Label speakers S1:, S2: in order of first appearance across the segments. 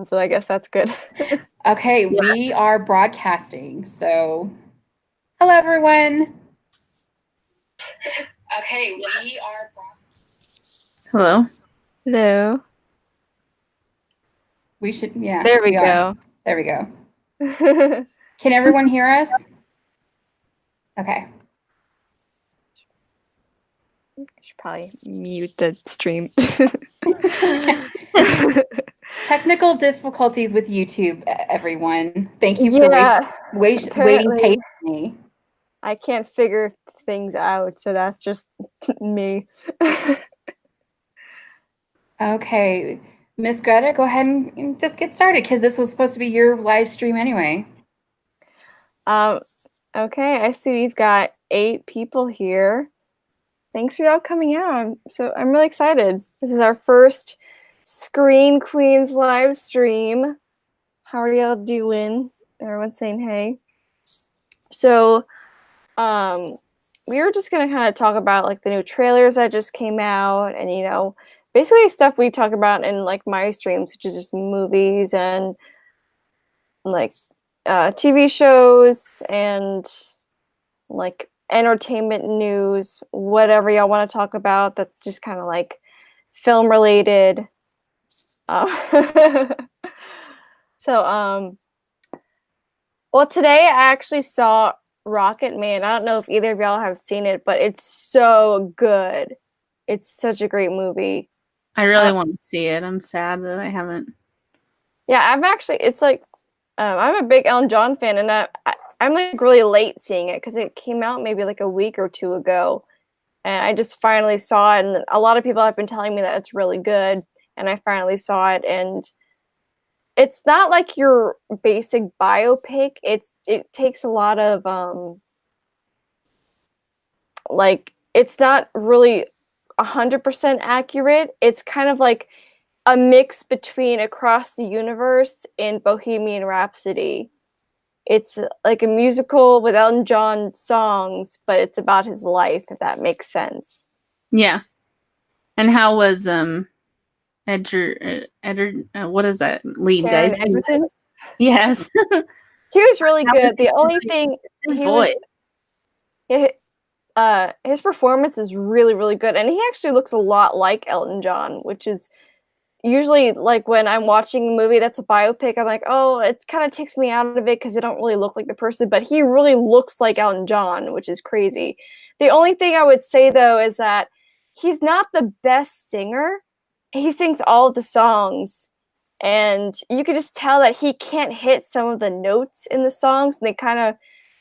S1: So I guess that's good.
S2: Okay,
S1: Yeah.
S2: we are broadcasting. So, hello everyone. Okay, we are.
S3: Hello.
S1: Hello.
S2: We should, yeah,
S1: There we
S2: we are.
S1: go.
S2: There we go.
S1: I
S2: Can everyone hear us? Okay.
S1: should probably mute the stream.
S2: Technical difficulties with YouTube, everyone. Thank you for
S1: Yeah,
S2: waiting
S1: apparently
S2: patiently.
S1: I can't figure things out, so that's just me.
S2: Okay, Miss Greta, go ahead and just get started because this was supposed to be your live stream anyway.
S1: Um, okay, I see we've got 8 people here. Thanks for y'all coming out. I'm really excited. This is our first Screen Queens live stream. How are y'all doing? Everyone saying hey. So, um, we were just gonna kind of talk about like the new trailers that just came out, and basically stuff we talk about in like my streams, which is just movies and like TV shows and like entertainment news, whatever y'all want to talk about. That's just kind of like film related. Uh, so, well, today I actually saw Rocket Man. I don't know if either of y'all have seen it, but it's so good. It's such a great movie.
S3: I
S1: Uh,
S3: really want to see it. I'm sad that I haven't.
S1: yeah, it's like, I'm a big Ellen John fan, and I'm like really late seeing it because it came out maybe like a week or two ago. And I just finally saw it, and a lot of people have been telling me that it's really good, and I finally saw it, and it's not like your basic biopic. It takes a lot of like it's not really 100% accurate. It's kind of like a mix between Across the Universe and Bohemian Rhapsody. It's like a musical with Elton John songs, but it's about his life, if that makes sense.
S3: Yeah. And how was Edgar what is that lead guy's
S1: Taron
S3: name?
S1: Egerton,
S3: Yes.
S1: he was really
S3: How was
S1: good.
S3: he?
S1: The only thing
S3: His
S1: he was,
S3: voice.
S1: his performance is really, really good, and he actually looks a lot like Elton John, which is usually like when I'm watching a movie that's a biopic, I'm like, oh, it kind of takes me out of it because they don't really look like the person, but he really looks like Elton John, which is crazy. The only thing I would say though is that he's not the best singer. He sings all of the songs, and you could just tell that he can't hit some of the notes in the songs, and they kind of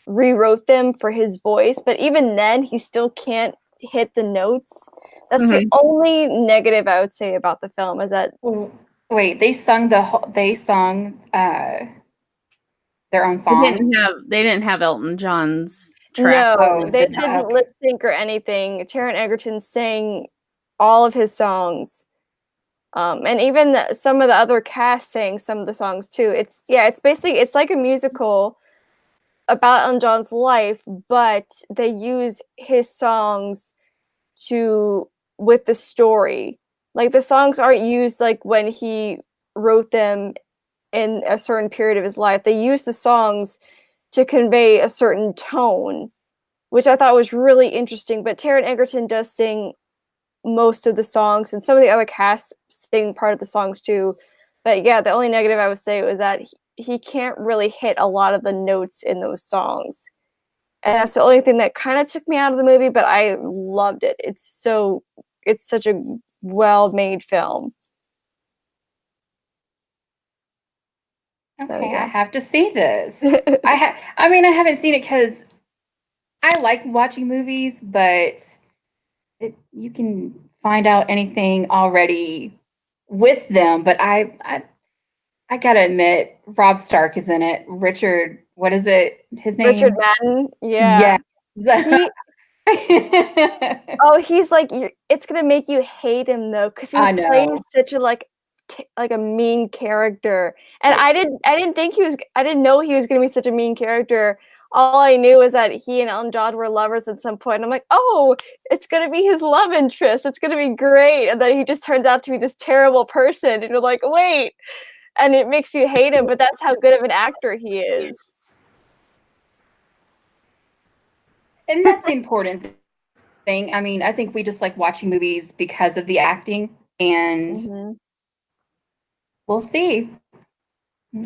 S1: rewrote them for his voice, but even then he still can't hit the notes. That's the
S3: Hmm.
S1: only negative I would say about the film is that
S2: Wait, they sung their own
S3: They
S2: song.
S3: didn't have Elton John's track
S1: no,
S2: Oh,
S3: with
S1: they
S3: it.
S1: didn't
S2: okay.
S1: lip sync or anything. Taron Egerton sang all of his songs. And even some of the other cast sang some of the songs too. It's basically it's like a musical about Elton John's life, but they use his songs to with the story. Like the songs aren't used like when he wrote them in a certain period of his life. They use the songs to convey a certain tone, which I thought was really interesting. But Taron Egerton does sing most of the songs, and some of the other cast sing part of the songs too. But yeah, the only negative I would say was that he can't really hit a lot of the notes in those songs. And that's the only thing that kind of took me out of the movie, but I loved it. It's such a well-made film. So
S2: Okay, I
S1: yeah.
S2: have to see this. I mean, I haven't seen it because I like watching movies, but you can find out anything already with them. But I gotta admit, Rob Stark is in it. Richard, what is it? His
S1: Richard
S2: name?
S1: Madden,
S2: Yeah.
S1: yeah. He he's like it's gonna make you hate him though, because he
S2: I
S1: plays
S2: know.
S1: such a like a mean character. And
S2: Like,
S1: I didn't know he was gonna be such a mean character. All I knew was that he and Elton John were lovers at some point. I'm like, oh, it's gonna be his love interest. It's gonna be great. And then he just turns out to be this terrible person. And you're like, wait. and it makes you hate him, but that's how good of an actor he is.
S2: And that's the important thing. I mean, I think we just like watching movies because of the acting, and we'll see.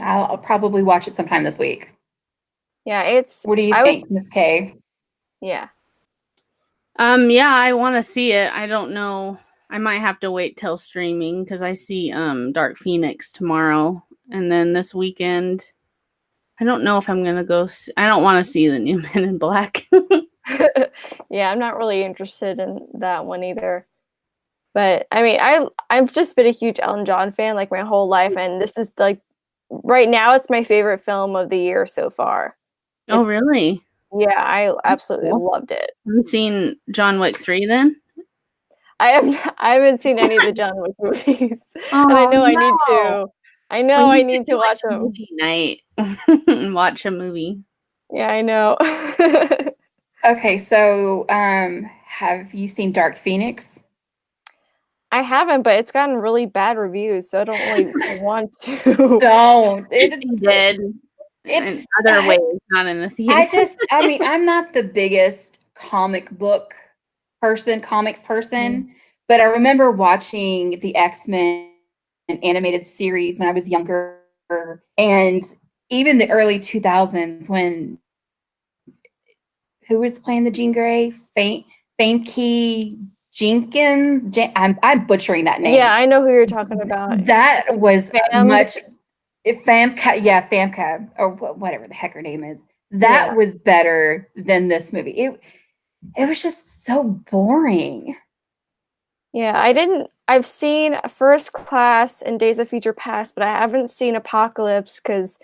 S2: I'll probably watch it sometime this week.
S1: Yeah, it's.
S2: What do you think, Ms. Kay?
S1: Yeah.
S3: Yeah, I want to see it. I don't know. I might have to wait till streaming because I see Dark Phoenix tomorrow, and then this weekend, I don't know if I'm gonna go. I don't want to see the new Men in Black.
S1: Yeah, I'm not really interested in that one either. But I mean, I've just been a huge Elton John fan like my whole life, and this is like right now it's my favorite film of the year so far.
S3: Oh, really?
S1: Yeah, I absolutely loved it.
S3: Have you seen John Wick 3 then?
S1: I haven't seen any of the John Wick movies,
S3: Oh,
S1: and I know
S3: no.
S1: I need to. I know I need to watch them.
S3: Movie night and watch a movie.
S1: Yeah, I know.
S2: Okay, so have you seen Dark Phoenix?
S1: I haven't, but it's gotten really bad reviews, so I don't really want to.
S2: Don't.
S3: It's dead.
S2: It's
S3: in other ways, not in the theater.
S2: I mean, I'm not the biggest comics person, but I remember watching the X-Men animated series when I was younger, and even the early 2000s when who was playing the Jean Grey? Famke Jenkins. I'm butchering that name.
S1: Yeah, I know who you're talking about.
S2: That was
S1: Famke,
S2: Famke, or whatever the heck her name is. That was better than this movie. It was just so boring.
S1: Yeah, I've seen First Class and Days of Future Past, but I haven't seen Apocalypse because,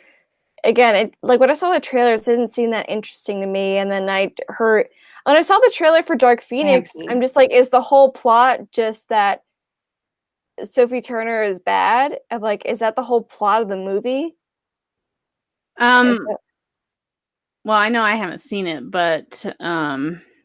S1: again, like when I saw the trailers, it didn't seem that interesting to me. And then when I saw the trailer for Dark Phoenix, I'm just like, is the whole plot just that Sophie Turner is bad? I'm like, is that the whole plot of the movie?
S3: Well, I know I haven't seen it, but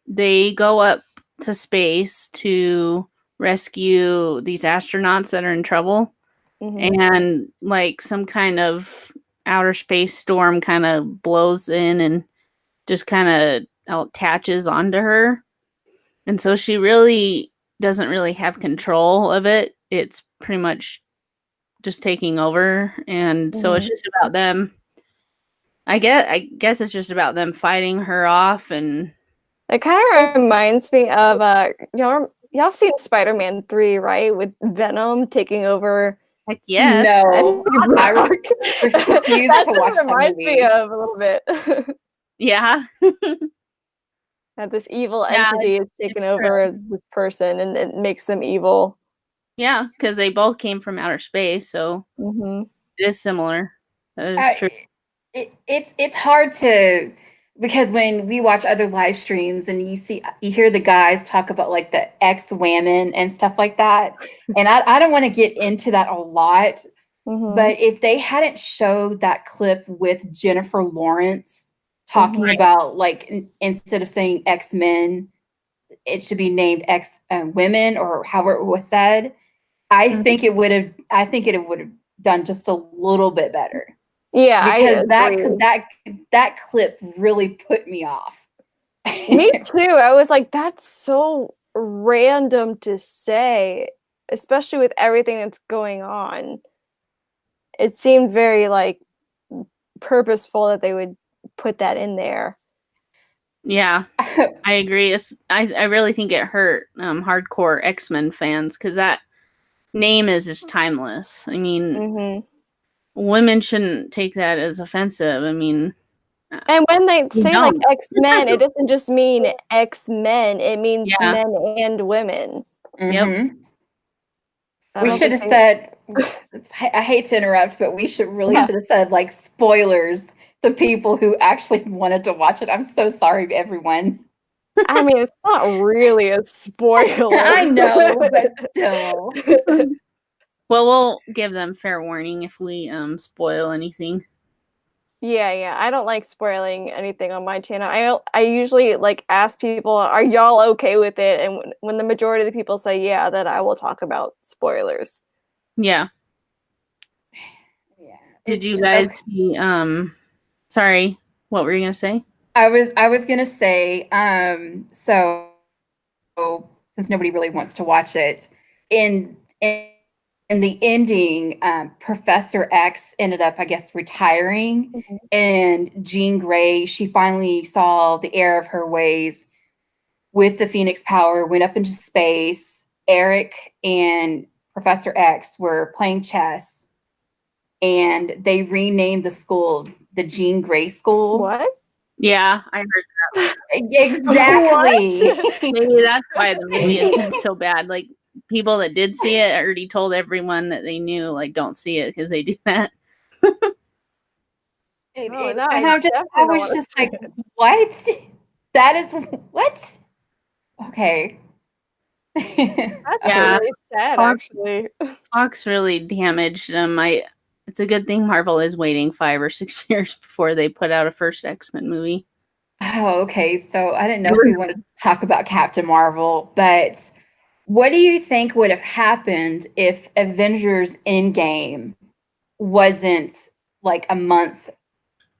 S3: they go up to space to rescue these astronauts that are in trouble, and like some kind of outer space storm kind of blows in and just kind of attaches onto her, and so she really doesn't really have control of it. It's pretty much just taking over, and so it's just about them. I guess it's just about them fighting her off, and
S1: it kind of reminds me of y'all seen Spider-Man 3, right? With Venom taking over.
S3: Heck yes.
S2: No, I refuse to watch that
S1: reminds
S2: movie.
S1: me of a little bit.
S3: Yeah.
S1: That this evil entity is taking over this person, and it makes them evil.
S3: Yeah, because they both came from outer space, so it is similar. That is true.
S2: It's hard to, because when we watch other live streams and you hear the guys talk about like the ex-women and stuff like that, and I don't want to get into that a lot, but if they hadn't showed that clip with Jennifer Lawrence talking about like instead of saying ex-men, it should be named ex-women or however it was said, I think it would have done just a little bit better.
S1: Yeah,
S2: because that clip really put me off.
S1: Me too. I was like, that's so random to say, especially with everything that's going on. It seemed very like purposeful that they would put that in there.
S3: Yeah, I agree. I really think it hurt hardcore X-Men fans because that name is just timeless. I mean, women shouldn't take that as offensive. I mean,
S1: and when they say like X-Men, it doesn't just mean X-Men. It means men and women.
S3: Yep.
S2: We should have said, I hate to interrupt, but we should have said like spoilers to people who actually wanted to watch it. I'm so sorry, everyone.
S1: I mean, it's not really a spoiler.
S2: I know, but still.
S3: Well, we'll give them fair warning if we spoil anything.
S1: Yeah. I don't like spoiling anything on my channel. I usually like ask people, are y'all okay with it? And when the majority of the people say yeah, then I will talk about spoilers.
S3: Yeah.
S2: Yeah.
S3: Did you guys see sorry, what were you gonna say?
S2: I was gonna say, so since nobody really wants to watch it, in in the ending, Professor X ended up, I guess, retiring,
S1: Mhm.
S2: and Jean Grey, she finally saw the error of her ways with the Phoenix power, went up into space. Eric and Professor X were playing chess, and they renamed the school the Jean Grey School.
S1: What?
S3: Yeah, I heard
S2: Exactly.
S3: maybe that's why the movie has been so bad. Like people that did see it already told everyone that they knew, like, don't see it because they do that.
S1: Oh, no,
S2: And
S1: I
S2: I
S1: definitely don't
S2: was
S1: want to
S2: just
S1: see
S2: like,
S1: it.
S2: what? That is what? Okay.
S1: That's
S3: Yeah,
S1: really sad,
S3: Fox
S1: actually.
S3: Fox really damaged them. It's a good thing Marvel is waiting 5 or 6 years before they put out a first X-Men movie.
S2: Oh, okay. So I didn't know if we wanted to talk about Captain Marvel, but what do you think would have happened if Avengers Endgame wasn't like a month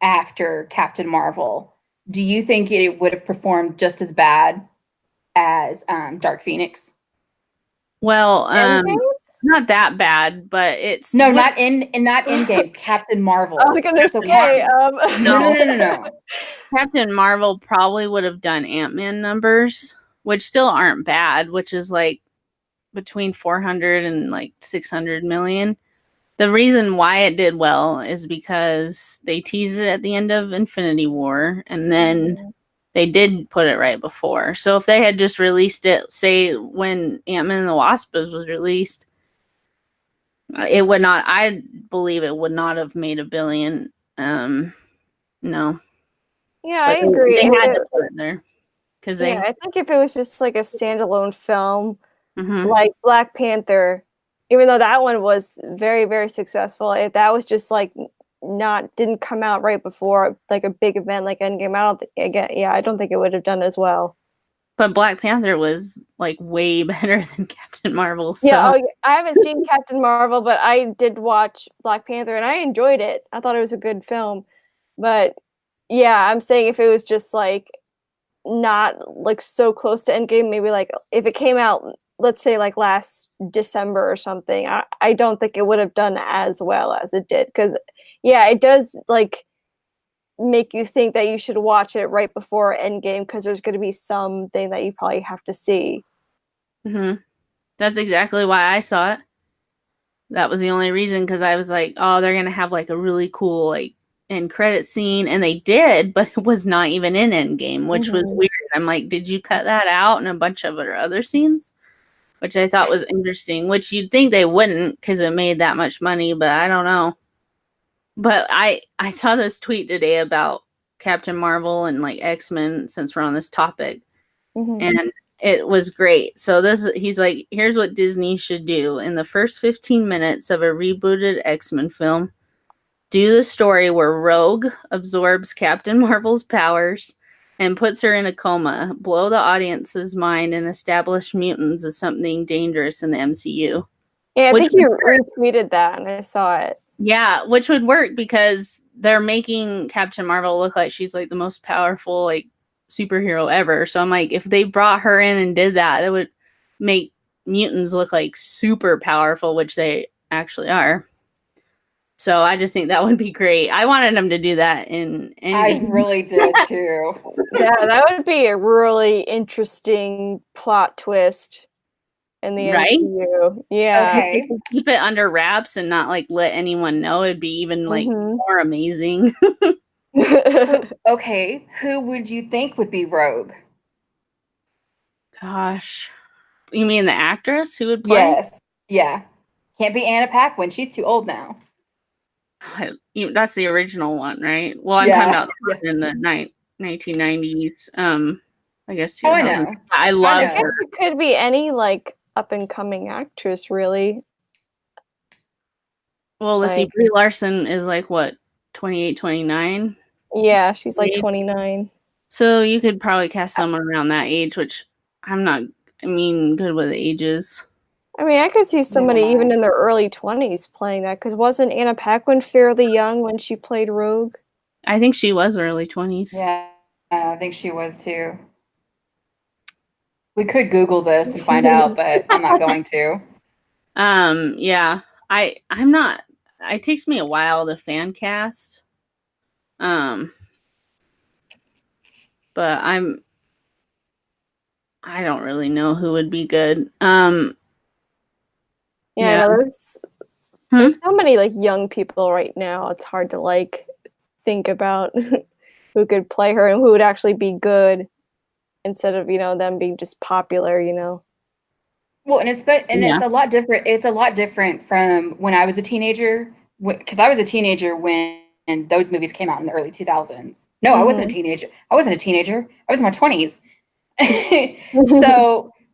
S2: after Captain Marvel? Do you think it would have performed just as bad as Dark Phoenix?
S3: Well,
S1: Endgame?
S3: not that bad, but it's
S2: No,
S3: what
S2: not Endgame, Captain Marvel.
S1: I was gonna
S2: So
S1: say,
S2: Captain
S3: no.
S2: no.
S3: Captain Marvel probably would have done Ant-Man numbers, which still aren't bad, which is like between 400 and like 600 million. The reason why it did well is because they teased it at the end of Infinity War, and then they did put it right before. So if they had just released it, say when Ant-Man and the Wasp was released, it would not. I believe it would not have made $1 billion. No,
S1: Yeah, I
S3: but
S1: agree.
S3: they
S1: If
S3: had
S1: it,
S3: to put it there because
S1: yeah,
S3: they.
S1: I think if it was just like a standalone film,
S3: Mm-hmm.
S1: like Black Panther, even though that one was very, very successful, if that was just like not didn't come out right before like a big event like Endgame, I don't think again, yeah, I don't think it would have done as well.
S3: But Black Panther was like way better than Captain Marvel.
S1: Yeah,
S3: So
S1: I haven't seen Captain Marvel, but I did watch Black Panther and I enjoyed it. I thought it was a good film. But yeah, I'm saying if it was just like not like so close to Endgame, maybe like if it came out, let's say like last December or something, I don't think it would have done as well as it did. Because yeah, it does like make you think that you should watch it right before Endgame because there's going to be something that you probably have to see.
S3: mhm. That's exactly why I saw it. That was the only reason because I was like, oh, they're gonna have like a really cool like end credit scene, and they did, but it was not even in Endgame, which was
S1: Mhm.
S3: weird. I'm like, did you cut that out and a bunch of other scenes? Which I thought was interesting. Which you'd think they wouldn't because it made that much money, but I don't know. But I saw this tweet today about Captain Marvel and like X-Men since we're on this topic,
S1: Mhm.
S3: and it was great. So he's like, here's what Disney should do in the first 15 minutes of a rebooted X-Men film. Do the story where Rogue absorbs Captain Marvel's powers and puts her in a coma, blow the audience's mind, and establish mutants as something dangerous in the MCU.
S1: Yeah, I
S3: Which
S1: think you retweeted that and I saw it.
S3: Yeah, which would work because they're making Captain Marvel look like she's like the most powerful like superhero ever. So I'm like, if they brought her in and did that, it would make mutants look like super powerful, which they actually are. So I just think that would be great. I wanted them to do that in
S2: I
S3: Endgame.
S2: really did too.
S1: Yeah, that would be a really interesting plot twist in the
S3: Right?
S1: MCU. Yeah.
S3: If they
S2: Okay.
S3: could keep it under wraps and not like let anyone know, it'd be even like
S1: Mhm.
S3: more amazing.
S2: Okay. Who would you think would be Rogue?
S3: Gosh. You mean the actress who would play?
S2: Yes. Yeah. Can't be Anna Paquin. She's too old now.
S3: That's the original one, right? Well, I'm talking
S2: Yeah.
S3: about
S2: Yeah.
S3: in the 1990s. I guess
S2: Oh, I
S3: 2000.
S2: know.
S3: I
S2: I
S1: I
S3: love
S1: guess
S2: know.
S3: her.
S1: it could be any like up and coming actress, really.
S3: Well, let's see.
S1: Like,
S3: Brie Larson is like what, 28, 29?
S1: yeah, she's like 29.
S3: So you could probably cast someone around that age, which I'm not. I mean, good with ages.
S1: I mean, I could see somebody
S2: Never
S1: even
S2: mind.
S1: in their early 20s playing that, because wasn't Anna Paquin fairly young when she played Rogue?
S3: I think she was early 20s.
S2: Yeah, I think she was too. We could Google this and find out, but I'm not going to.
S3: Yeah. I'm not it takes me a while to fan cast. But I don't really know who would be good.
S1: Yeah, I
S3: Yeah.
S1: know
S3: Hmm?
S1: there's so many like young people right now. It's hard to like think about who could play her and who would actually be good instead of, them being just popular,
S2: Well, and
S3: Yeah.
S2: it's a lot different. It's a lot different from when I was a teenager, because I was a teenager when those movies came out in the early 2000s. No, I wasn't a
S1: Mhm.
S2: teenager. I wasn't a teenager. I was in my 20s.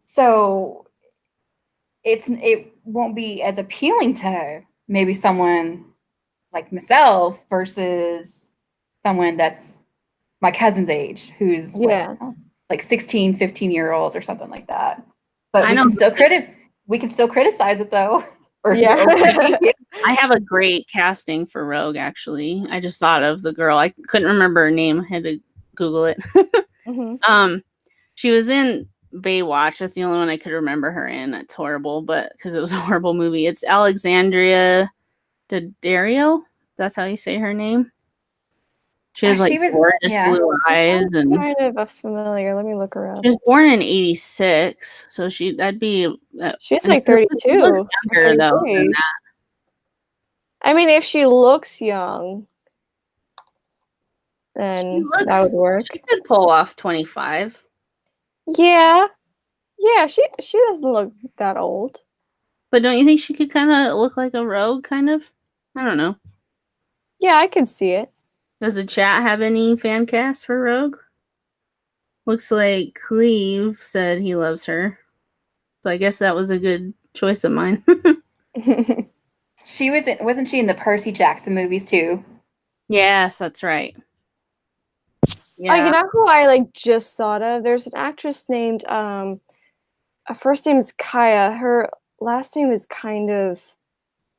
S2: So it won't be as appealing to maybe someone like myself versus someone that's my cousin's age, who's what,
S1: Yeah.
S2: like 16, 15-year-old or something like that. But
S3: I know
S2: we can still criticize it though,
S1: Yeah.
S2: or critique it.
S3: I have a great casting for Rogue, actually. I just thought of the girl. I couldn't remember her name. I had to Google it.
S1: Mhm.
S3: She was in Baywatch. That's the only one I could remember her in. It's horrible, but because it was a horrible movie. It's Alexandria Daddario. That's how you say her name. She has like
S2: She was,
S3: gorgeous
S2: yeah.
S3: blue
S1: She
S3: eyes,
S1: sounds
S3: and
S1: kind of a familiar. Let me look her up.
S3: she was born in '86, so that'd be.
S1: She's
S3: And
S1: like
S3: she looks
S1: 32 or
S3: younger though than
S1: 33.
S3: that.
S1: I mean, if she looks young,
S3: She
S1: then that would
S3: looks.
S1: work.
S3: She could pull off 25.
S1: Yeah. Yeah, she doesn't look that old.
S3: But don't you think she could kind of look like a rogue, kind of? I don't know.
S1: Yeah, I could see it.
S3: Does the chat have any fan cast for Rogue? Looks like Cleve said he loves her. So I guess that was a good choice of mine.
S2: Wasn't she in the Percy Jackson movies too?
S3: Yes, that's right.
S1: Oh, you
S3: Yeah.
S1: know who I like just thought of? There's an actress named her first name is Kaya. Her last name is kind of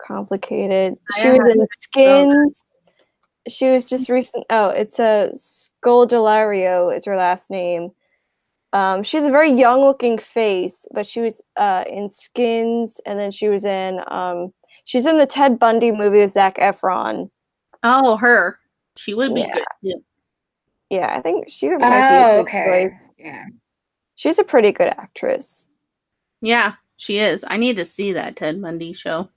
S1: complicated. She
S3: Kaya, how
S1: was
S3: do
S1: in
S3: you spell that?
S1: Skins. She was just recent. Oh, it's a Scoldelario is her last name. She's a very young-looking face, but she was in Skins, and then she's in the Ted Bundy movie with Zac Efron.
S3: Oh, her. She would be
S1: Yeah,
S3: good too.
S1: yeah, I think she might be a
S2: Oh,
S1: good choice.
S2: okay. Yeah.
S1: She's a pretty good actress.
S3: Yeah, she is. I need to see that Ted Bundy show.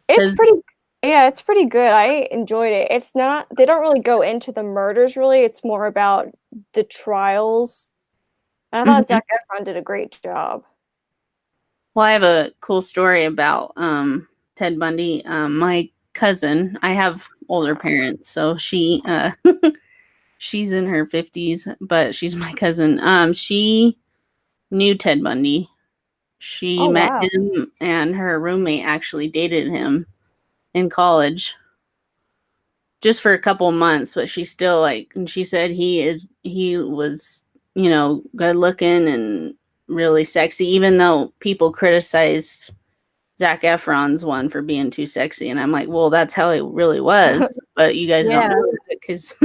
S1: It's
S3: 'Cause-
S1: pretty, yeah, it's pretty good. I enjoyed it. It's not, they don't really go into the murders really. It's more about the trials. And I thought
S3: Mhm.
S1: Zac Efron did a great job.
S3: Well, I have a cool story about Ted Bundy. My cousin, I have older parents, so she's in her 50s, but she's my cousin. She knew Ted Bundy. She
S1: Oh,
S3: met
S1: wow.
S3: him, and her roommate actually dated him in college just for a couple months, but she still and she said he was, good looking and really sexy, even though people criticized Zac Efron's one for being too sexy. And I'm like, well, that's how it really was, but you guys don't
S1: Yeah.
S3: know it because.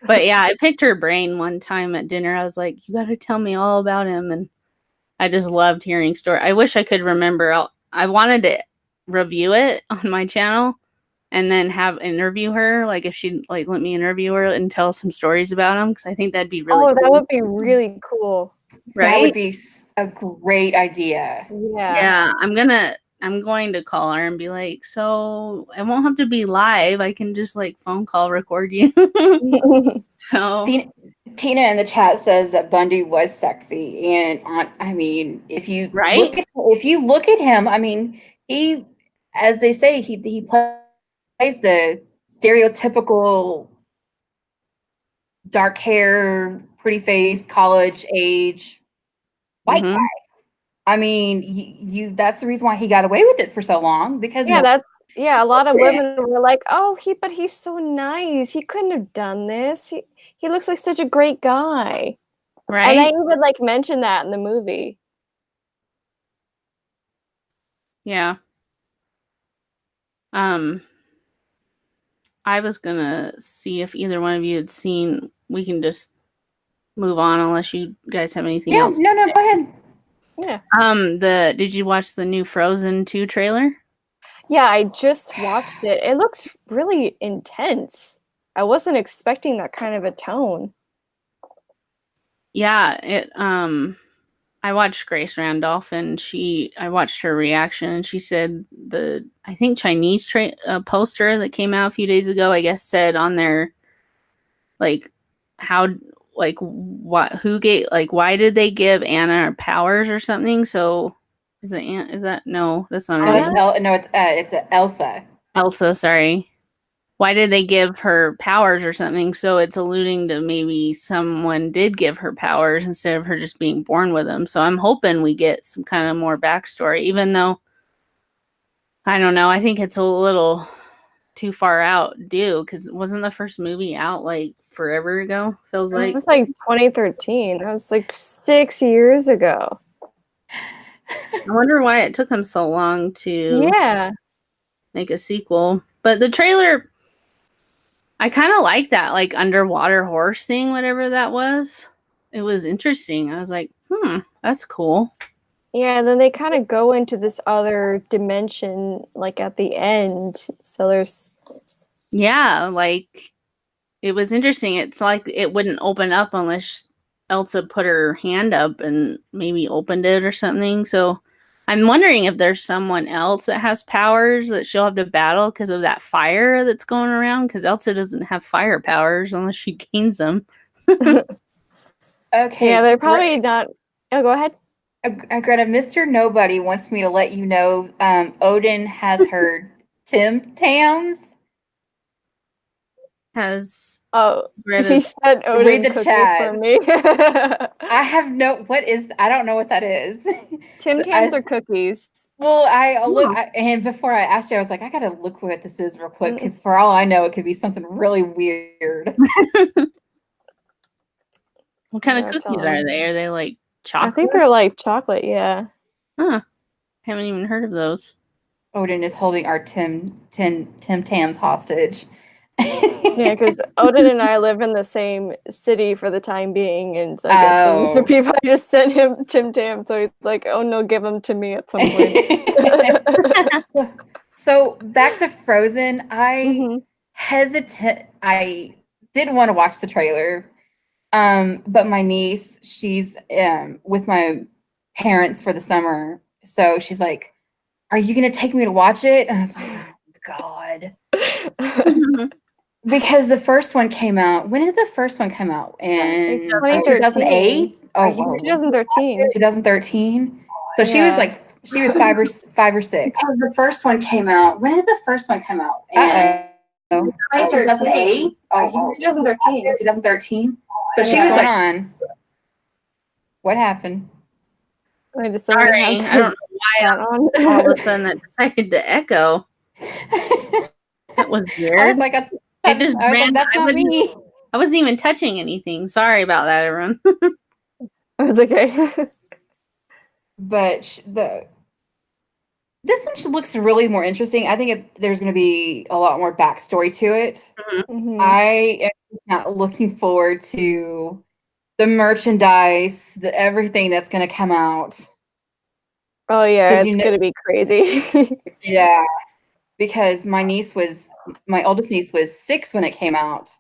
S3: But yeah, I picked her brain one time at dinner. I was like, you got to tell me all about him. And I just loved hearing story. I wish I could remember. I wanted to review it on my channel and then have interview her. Like if she'd like let me interview her and tell some stories about him, because I think that'd be really
S1: Oh, that
S3: cool.
S1: would be really cool.
S2: That would
S3: Right?
S2: be a great idea.
S1: Yeah.
S3: Yeah, I'm going to call her and be like, so I won't have to be live. I can just like phone call record you. So
S2: Tina in the chat says that Bundy was sexy, and I mean,
S3: right?
S2: if you look at him, I mean, he, as they say, he plays the stereotypical dark hair, pretty face, college age white
S3: Mm-hmm.
S2: guy. I mean, you that's the reason why he got away with it for so long, because
S1: Yeah, a lot of
S2: it.
S1: women were like, "Oh, but he's so nice. He couldn't have done this. He looks like such a great guy." And they
S3: Right?
S1: even like mentioned that in the movie.
S3: Yeah. I was gonna see if either one of you had seen. We can just move on unless you guys have anything else.
S2: No, go ahead.
S1: Yeah.
S3: Did you watch the new Frozen 2 trailer?
S1: Yeah, I just watched it. It looks really intense. I wasn't expecting that kind of a tone.
S3: Yeah, I watched Grace Randolph, and I watched her reaction, and she said I think Chinese poster that came out a few days ago, I guess, said on there, like, how, like, what, who gave, like, why did they give Anna her powers or something? So, is that, no, that's not her name.
S2: No, it's Elsa.
S3: Elsa, sorry. Why did they give her powers or something? So it's alluding to maybe someone did give her powers instead of her just being born with them. So I'm hoping we get some kind of more backstory, even though, I don't know, I think it's a little too far out due, because wasn't the first movie out like forever ago? Feels like.
S1: It was like 2013. That was like 6 years ago.
S3: I wonder why it took them so long to make a sequel. But the trailer, I kind of like that, like, underwater horse thing, whatever that was. It was interesting. I was like, that's cool.
S1: Yeah, and then they kind of go into this other dimension, like, at the end. So there's...
S3: Yeah, like, it was interesting. It's like it wouldn't open up unless Elsa put her hand up and maybe opened it or something. So I'm wondering if there's someone else that has powers that she'll have to battle because of that fire that's going around, because Elsa doesn't have fire powers unless she gains them.
S2: Okay.
S1: Yeah, they're probably not... Oh, go ahead.
S2: Greta, Mr. Nobody wants me to let you know Odin has heard Tim Tams.
S1: He said Odin
S2: read the
S1: cookies
S2: chat
S1: for me.
S2: I have no... I don't know what that is.
S1: Tim Tams are cookies.
S2: Well, and before I asked you, I was like, I gotta look what this is real quick, because for all I know, it could be something really weird.
S3: What kind of cookies are they? Are they like chocolate?
S1: I think they're like chocolate, yeah.
S3: Huh. Haven't even heard of those.
S2: Odin is holding our Tim Tams hostage.
S1: Yeah, because Odin and I live in the same city for the time being, and so I guess some of the people just sent him Tim Tam, so he's like, "Oh no, give them to me at some point."
S2: So back to Frozen, I didn't want to watch the trailer, but my niece, she's with my parents for the summer, so she's like, "Are you gonna take me to watch it?" And I was like, "Oh God." Because the first one came out. When did the first one come out? In 2008? Oh,
S1: 2013.
S2: 2013. So she was like, she was five or six.
S4: The first one came out. When did the first one come out?
S2: In
S4: 2008?
S1: Oh, 2013.
S2: 2013. So she was like, on. What happened?
S3: Sorry, I don't know why all of a sudden that decided to echo. That was weird.
S2: I was like,
S3: that's not me. I wasn't even touching anything. Sorry about that, everyone.
S1: It's okay.
S2: But this one looks really more interesting. I think there's going to be a lot more backstory to it. I am not looking forward to the merchandise, everything that's going to come out.
S1: Oh yeah, it's going to be crazy.
S2: Yeah, because my oldest niece was 6 when it came out.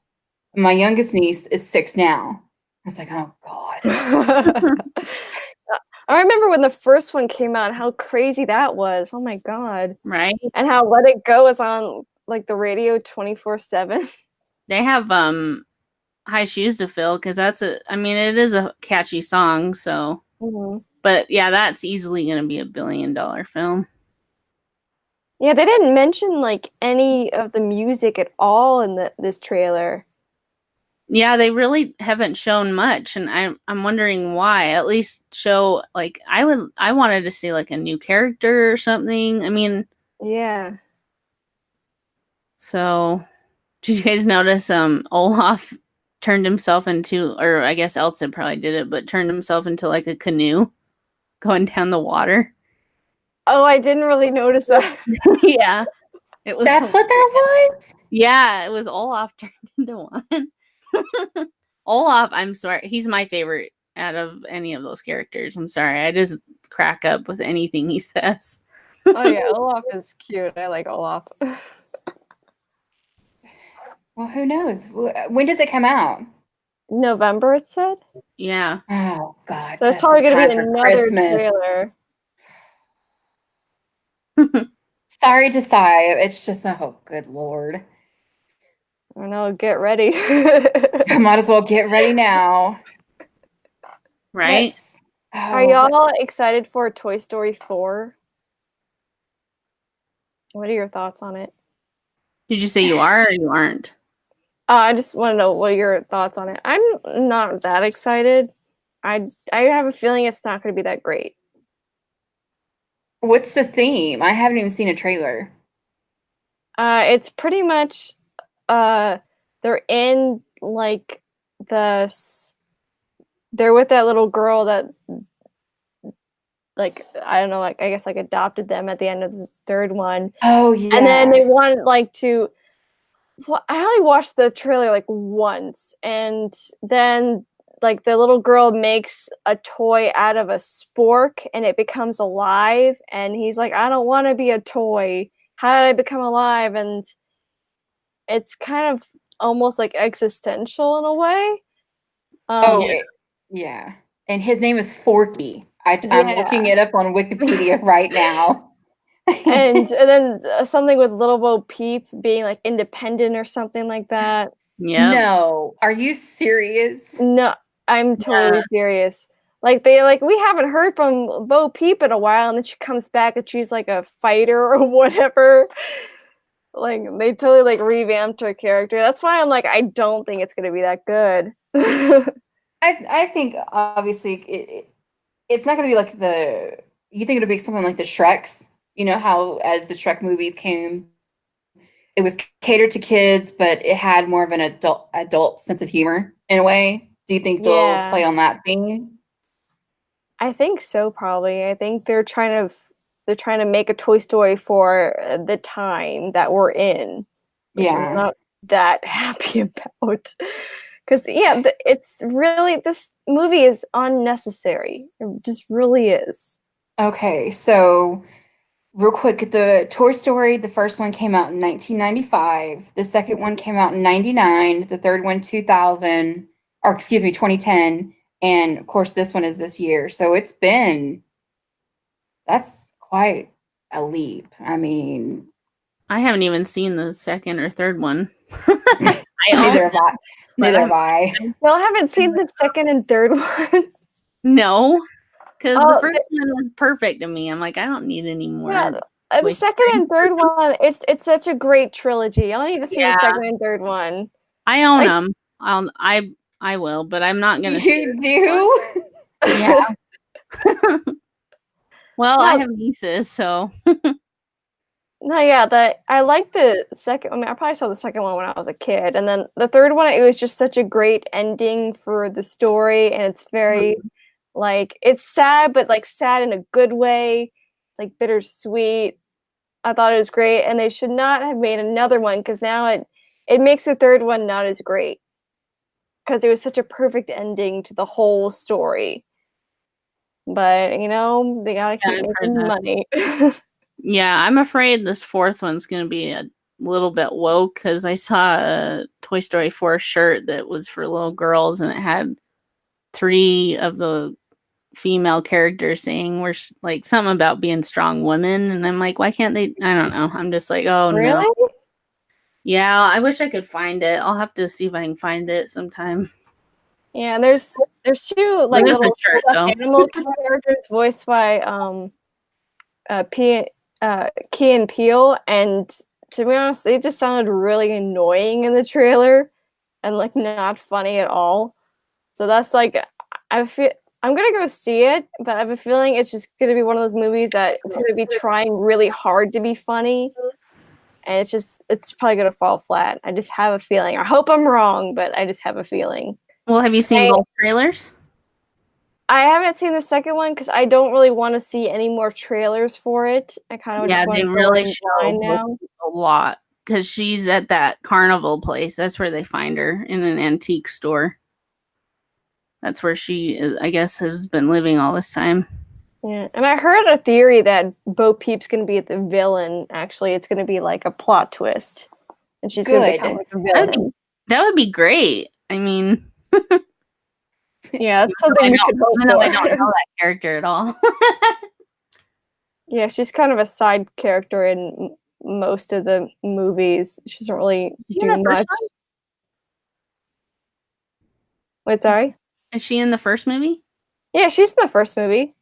S2: My youngest niece is 6 now. I was like, oh God.
S1: I remember when the first one came out, how crazy that was. Oh my God.
S3: Right.
S1: And how Let It Go is on like the radio 24/7.
S3: They have High Shoes to Fill, because it is a catchy song, so but yeah, that's easily gonna be $1 billion film.
S1: Yeah, they didn't mention like any of the music at all in this trailer.
S3: Yeah, they really haven't shown much, and I'm wondering why. At least show, like, I wanted to see like a new character or something. I mean,
S1: yeah.
S3: So, did you guys notice Olaf turned himself into, or I guess Elsa probably did it, but turned himself into like a canoe going down the water?
S1: Oh, I didn't really notice that.
S3: Yeah. It was
S2: That's what that was?
S3: Yeah, it was Olaf turned into one. Olaf, I'm sorry. He's my favorite out of any of those characters. I'm sorry. I just crack up with anything he says.
S1: Oh yeah, Olaf is cute. I like Olaf.
S2: Well, who knows? When does it come out?
S1: November, it said.
S3: Yeah.
S2: Oh, God.
S1: So it's
S2: Just
S1: probably
S2: in
S1: gonna be
S2: time for
S1: another
S2: Christmas.
S1: trailer.
S2: Sorry to sigh. It's just, oh, good Lord.
S1: I know. Get ready.
S2: I might as well get ready now.
S3: Right?
S1: Are y'all excited for Toy Story 4? What are your thoughts on it?
S3: Did you say you are or you aren't?
S1: I just want to know what are your thoughts on it. I'm not that excited. I have a feeling it's not going to be that great.
S2: What's the theme? I haven't even seen a trailer.
S1: It's pretty much they're in like they're with that little girl that like I don't know, like I guess like adopted them at the end of the third one.
S2: Oh, yeah.
S1: And then they wanted like to well, I only watched the trailer like once, and then like the little girl makes a toy out of a spork and it becomes alive, and he's like, I don't want to be a toy. How did I become alive? And it's kind of almost like existential in a way.
S2: Yeah. And his name is Forky. I'm
S1: Yeah.
S2: looking it up on Wikipedia right now.
S1: and then something with Little Bo Peep being like independent or something like that.
S3: Yeah.
S2: No. Are you serious?
S1: No, I'm totally serious. Like we haven't heard from Bo Peep in a while, and then she comes back and she's like a fighter or whatever. Like they totally like revamped her character. That's why I'm like, I don't think it's gonna be that good.
S2: I think obviously it's not going to be like you think it'll be something like the Shreks, you know how as the Shrek movies came, it was catered to kids, but it had more of an adult sense of humor in a way. Do you think they'll play on that theme?
S1: I think so, probably. I think they're trying to make a Toy Story for the time that we're in, which I'm not that happy about. Because it's really, this movie is unnecessary. It just really is.
S2: Okay, so real quick, the Toy Story, the first one came out in 1995. The second one came out in 99. The third one, 2000, or excuse me, 2010. And of course, this one is this year. So that's quite a leap. I mean,
S3: I haven't even seen the second or third one.
S2: Neither have I. Neither have I.
S1: Well, I haven't seen the second and third one.
S3: No, because the first one was perfect to me. I'm like, I don't need any more.
S1: Yeah, the second and third one, it's such a great trilogy. I only need to see the second and third one.
S3: I own them. I will, but I'm not gonna.
S2: You do?
S3: Yeah. Well, I have nieces, so.
S1: No, yeah, I like the second. I mean, I probably saw the second one when I was a kid, and then the third one, it was just such a great ending for the story, and it's very like it's sad, but like sad in a good way. It's like bittersweet. I thought it was great, and they should not have made another one because now it makes the third one not as great because it was such a perfect ending to the whole story. But they gotta keep making money.
S3: Yeah, I'm afraid this fourth one's gonna be a little bit woke because I saw a Toy Story 4 shirt that was for little girls and it had 3 of the female characters saying we're like something about being strong women, and I'm like, why can't they? I don't know. I'm just like, oh
S1: really?
S3: No. Yeah, I wish I could find it. I'll have to see if I can find it sometime.
S1: Yeah, there's 2 like little animal characters voiced by Key and Peele, and to be honest, they just sounded really annoying in the trailer and like not funny at all. So that's like I feel I'm gonna go see it, but I have a feeling it's just gonna be one of those movies that it's gonna be trying really hard to be funny, and it's probably gonna fall flat. I just have a feeling. I hope I'm wrong, but I just have a feeling.
S3: Well, have you seen both trailers?
S1: I haven't seen the second one because I don't really want to see any more trailers for it. I kind of
S3: Yeah,
S1: just want
S3: they
S1: to go
S3: really
S1: in
S3: show
S1: blind now.
S3: a lot because she's at that carnival place. That's where they find her, in an antique store. That's where she, I guess, has been living all this time.
S1: Yeah, and I heard a theory that Bo Peep's going to be the villain. Actually, it's going to be like a plot twist, and she's going to become
S2: Good.
S1: like a villain.
S3: That would be great. I mean,
S1: Yeah, that's something we could hope
S3: even though I
S1: for.
S3: don't know that character at all.
S1: Yeah, she's kind of a side character in most of the movies. She doesn't really
S3: Is she in
S1: do
S3: the first
S1: much.
S3: one?
S1: Wait, sorry?
S3: Is she in the first movie?
S1: Yeah, she's in the first movie.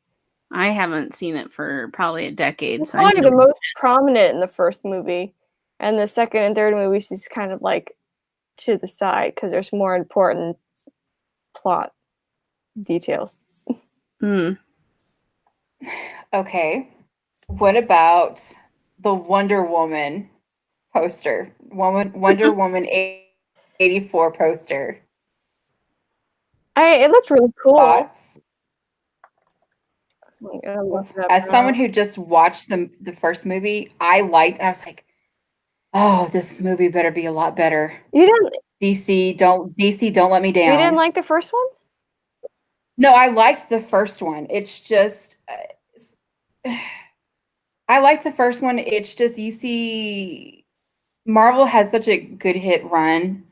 S3: I haven't seen it for probably a decade.
S1: She's
S3: So I need
S1: probably
S3: to
S1: the most prominent in the first movie. And the second and third movie, she's kind of like to the side because there's more important plot details.
S2: Okay. What about the Wonder Woman poster? Wonder Woman 84 poster.
S1: It looked really cool.
S2: Thoughts?
S1: I'm gonna look it up
S2: As
S1: now.
S2: someone who just watched the first movie, I was like, oh, this movie better be a lot better.
S1: You didn't
S2: DC, don't let me down.
S1: You didn't like the first one?
S2: No, I liked the first one. It's just I like the first one. It's just you see Marvel has such a good hit run,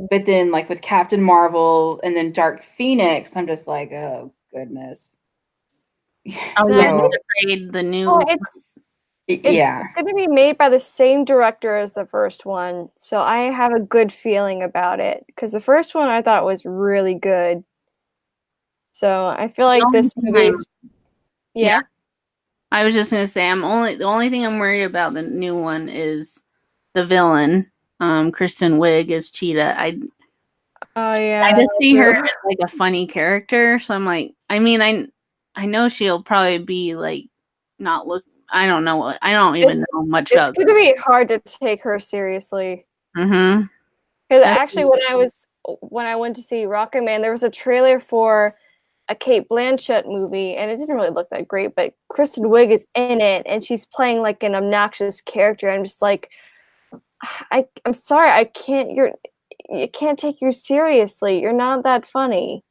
S2: but then like with Captain Marvel and then Dark Phoenix, I'm just like, oh goodness.
S3: I was
S2: So,
S3: afraid the new.
S1: Oh, it's
S2: yeah.
S1: going to be made by the same director as the first one, so I have a good feeling about it because the first one I thought was really good. So I feel like this movie is, yeah.
S3: I was just gonna say the only thing I'm worried about the new one is the villain, Kristen Wiig as Cheetah.
S1: Oh yeah.
S3: I just see her as like a funny character, so I'm like, I mean, I know she'll probably be like not look. I don't know what. I don't even know much about.
S1: It's going to be hard to take her seriously.
S3: Mm-hmm.
S1: Because actually, when I went to see Rocket Man, there was a trailer for a Kate Blanchett movie, and it didn't really look that great. But Kristen Wiig is in it, and she's playing like an obnoxious character. I'm just like, I'm sorry, I can't. You can't take you seriously. You're not that funny.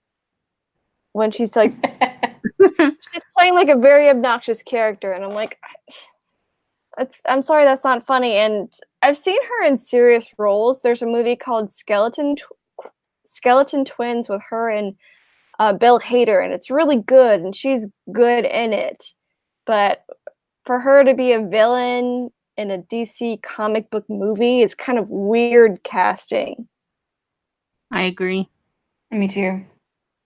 S1: When she's like, she's playing like a very obnoxious character, and I'm like, I'm sorry, that's not funny. And I've seen her in serious roles. There's a movie called Skeleton Twins with her and Bill Hader, and it's really good, and she's good in it. But for her to be a villain in a DC comic book movie is kind of weird casting.
S3: I agree.
S2: Me too.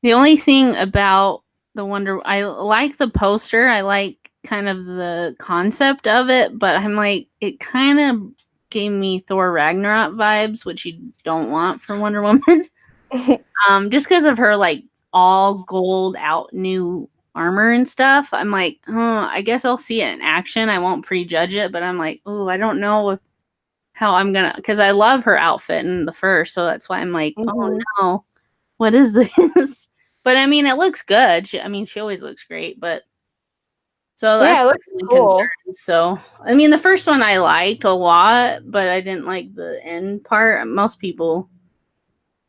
S3: The only thing about the I like the poster. I like kind of the concept of it, but I'm like, it kind of gave me Thor Ragnarok vibes, which you don't want for Wonder Woman. Just because of her like all gold out new armor and stuff. I'm like, I guess I'll see it in action. I won't prejudge it, but I'm like, I don't know how I'm gonna, because I love her outfit in the first, so that's why I'm like, oh no, what is this? But I mean, it looks good. She always looks great, but so
S1: yeah, it looks cool.
S3: So I mean, the first one I liked a lot, but I didn't like the end part. Most people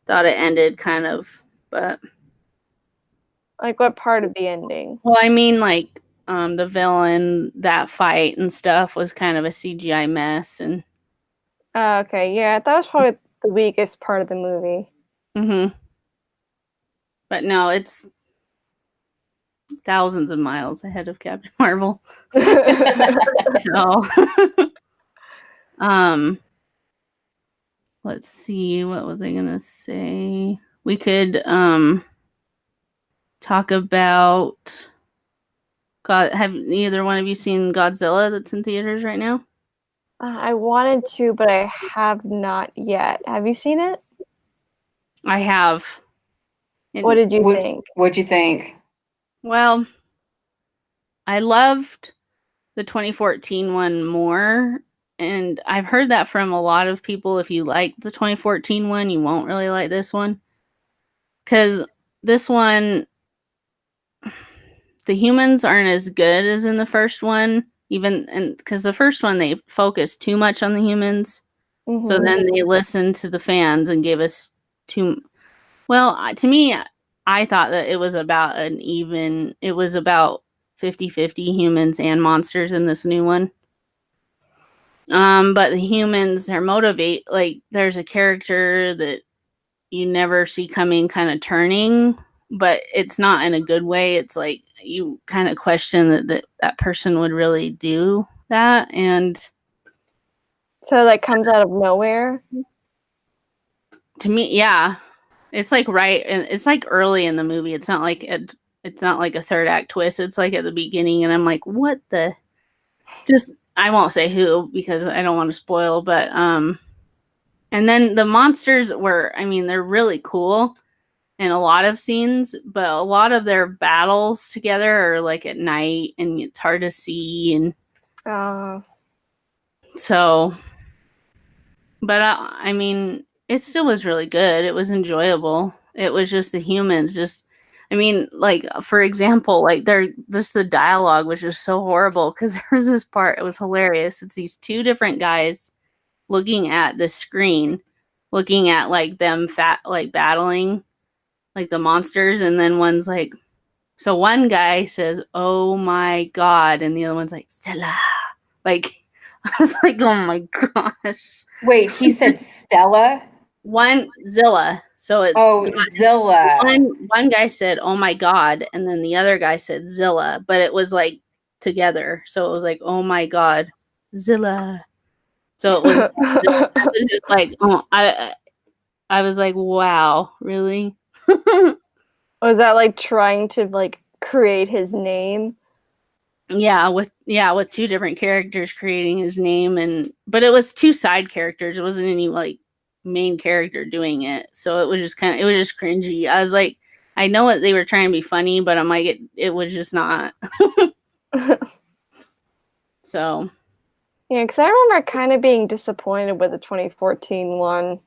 S3: thought it ended kind of, but
S1: like what part of the ending?
S3: Well, I mean, like the villain, that fight and stuff was kind of a CGI mess, and
S1: okay, yeah, that was probably the weakest part of the movie.
S3: But no, it's thousands of miles ahead of Captain Marvel. So, let's see, what was I gonna say? We could talk about have either one of you seen Godzilla that's in theaters right now?
S1: I wanted to, but I have not yet. Have you seen it?
S3: I have.
S1: What did you think?
S2: What'd you think?
S3: Well, I loved the 2014 one more, and I've heard that from a lot of people. If you like the 2014 one, you won't really like this one, because this one, the humans aren't as good as in the first one, even and because the first one they focused too much on the humans. So then they listened to the fans and gave us too. Well, to me, I thought that it was about it was about 50-50 humans and monsters in this new one. But the humans, they're like there's a character that you never see coming kind of turning, but it's not in a good way. It's like you kind of question that person would really do that. And
S1: so like comes out of nowhere.
S3: To me, yeah. It's like right, and it's like early in the movie. It's not like a third act twist. It's like at the beginning, and I'm like, what the? Just I won't say who because I don't want to spoil, but and then the monsters were, I mean, they're really cool in a lot of scenes, but a lot of their battles together are like at night, and it's hard to see, and so. But I mean, it still was really good. It was enjoyable. It was just the humans. I mean, like for example, like the dialogue was just so horrible because there was this part. It was hilarious. It's these two different guys looking at the screen, looking at like them battling like the monsters, and then one's like, so one guy says, "Oh my god," and the other one's like, "Stella," like. I was like, oh my gosh.
S2: Wait, he said Stella?
S3: One Zilla. So it's
S2: Zilla.
S3: One guy said, "Oh my god," and then the other guy said Zilla, but it was like together. So it was like, "Oh my god, Zilla." So it was just like, oh, I was like, wow, really?
S1: Was that like trying to like create his name?
S3: Yeah, with two different characters creating his name, but it was two side characters. It wasn't any like main character doing it. So it was just cringy. I was like, I know what they were trying to be funny, but I'm like, it was just not. So.
S1: Yeah, because I remember kind of being disappointed with the 2014 one.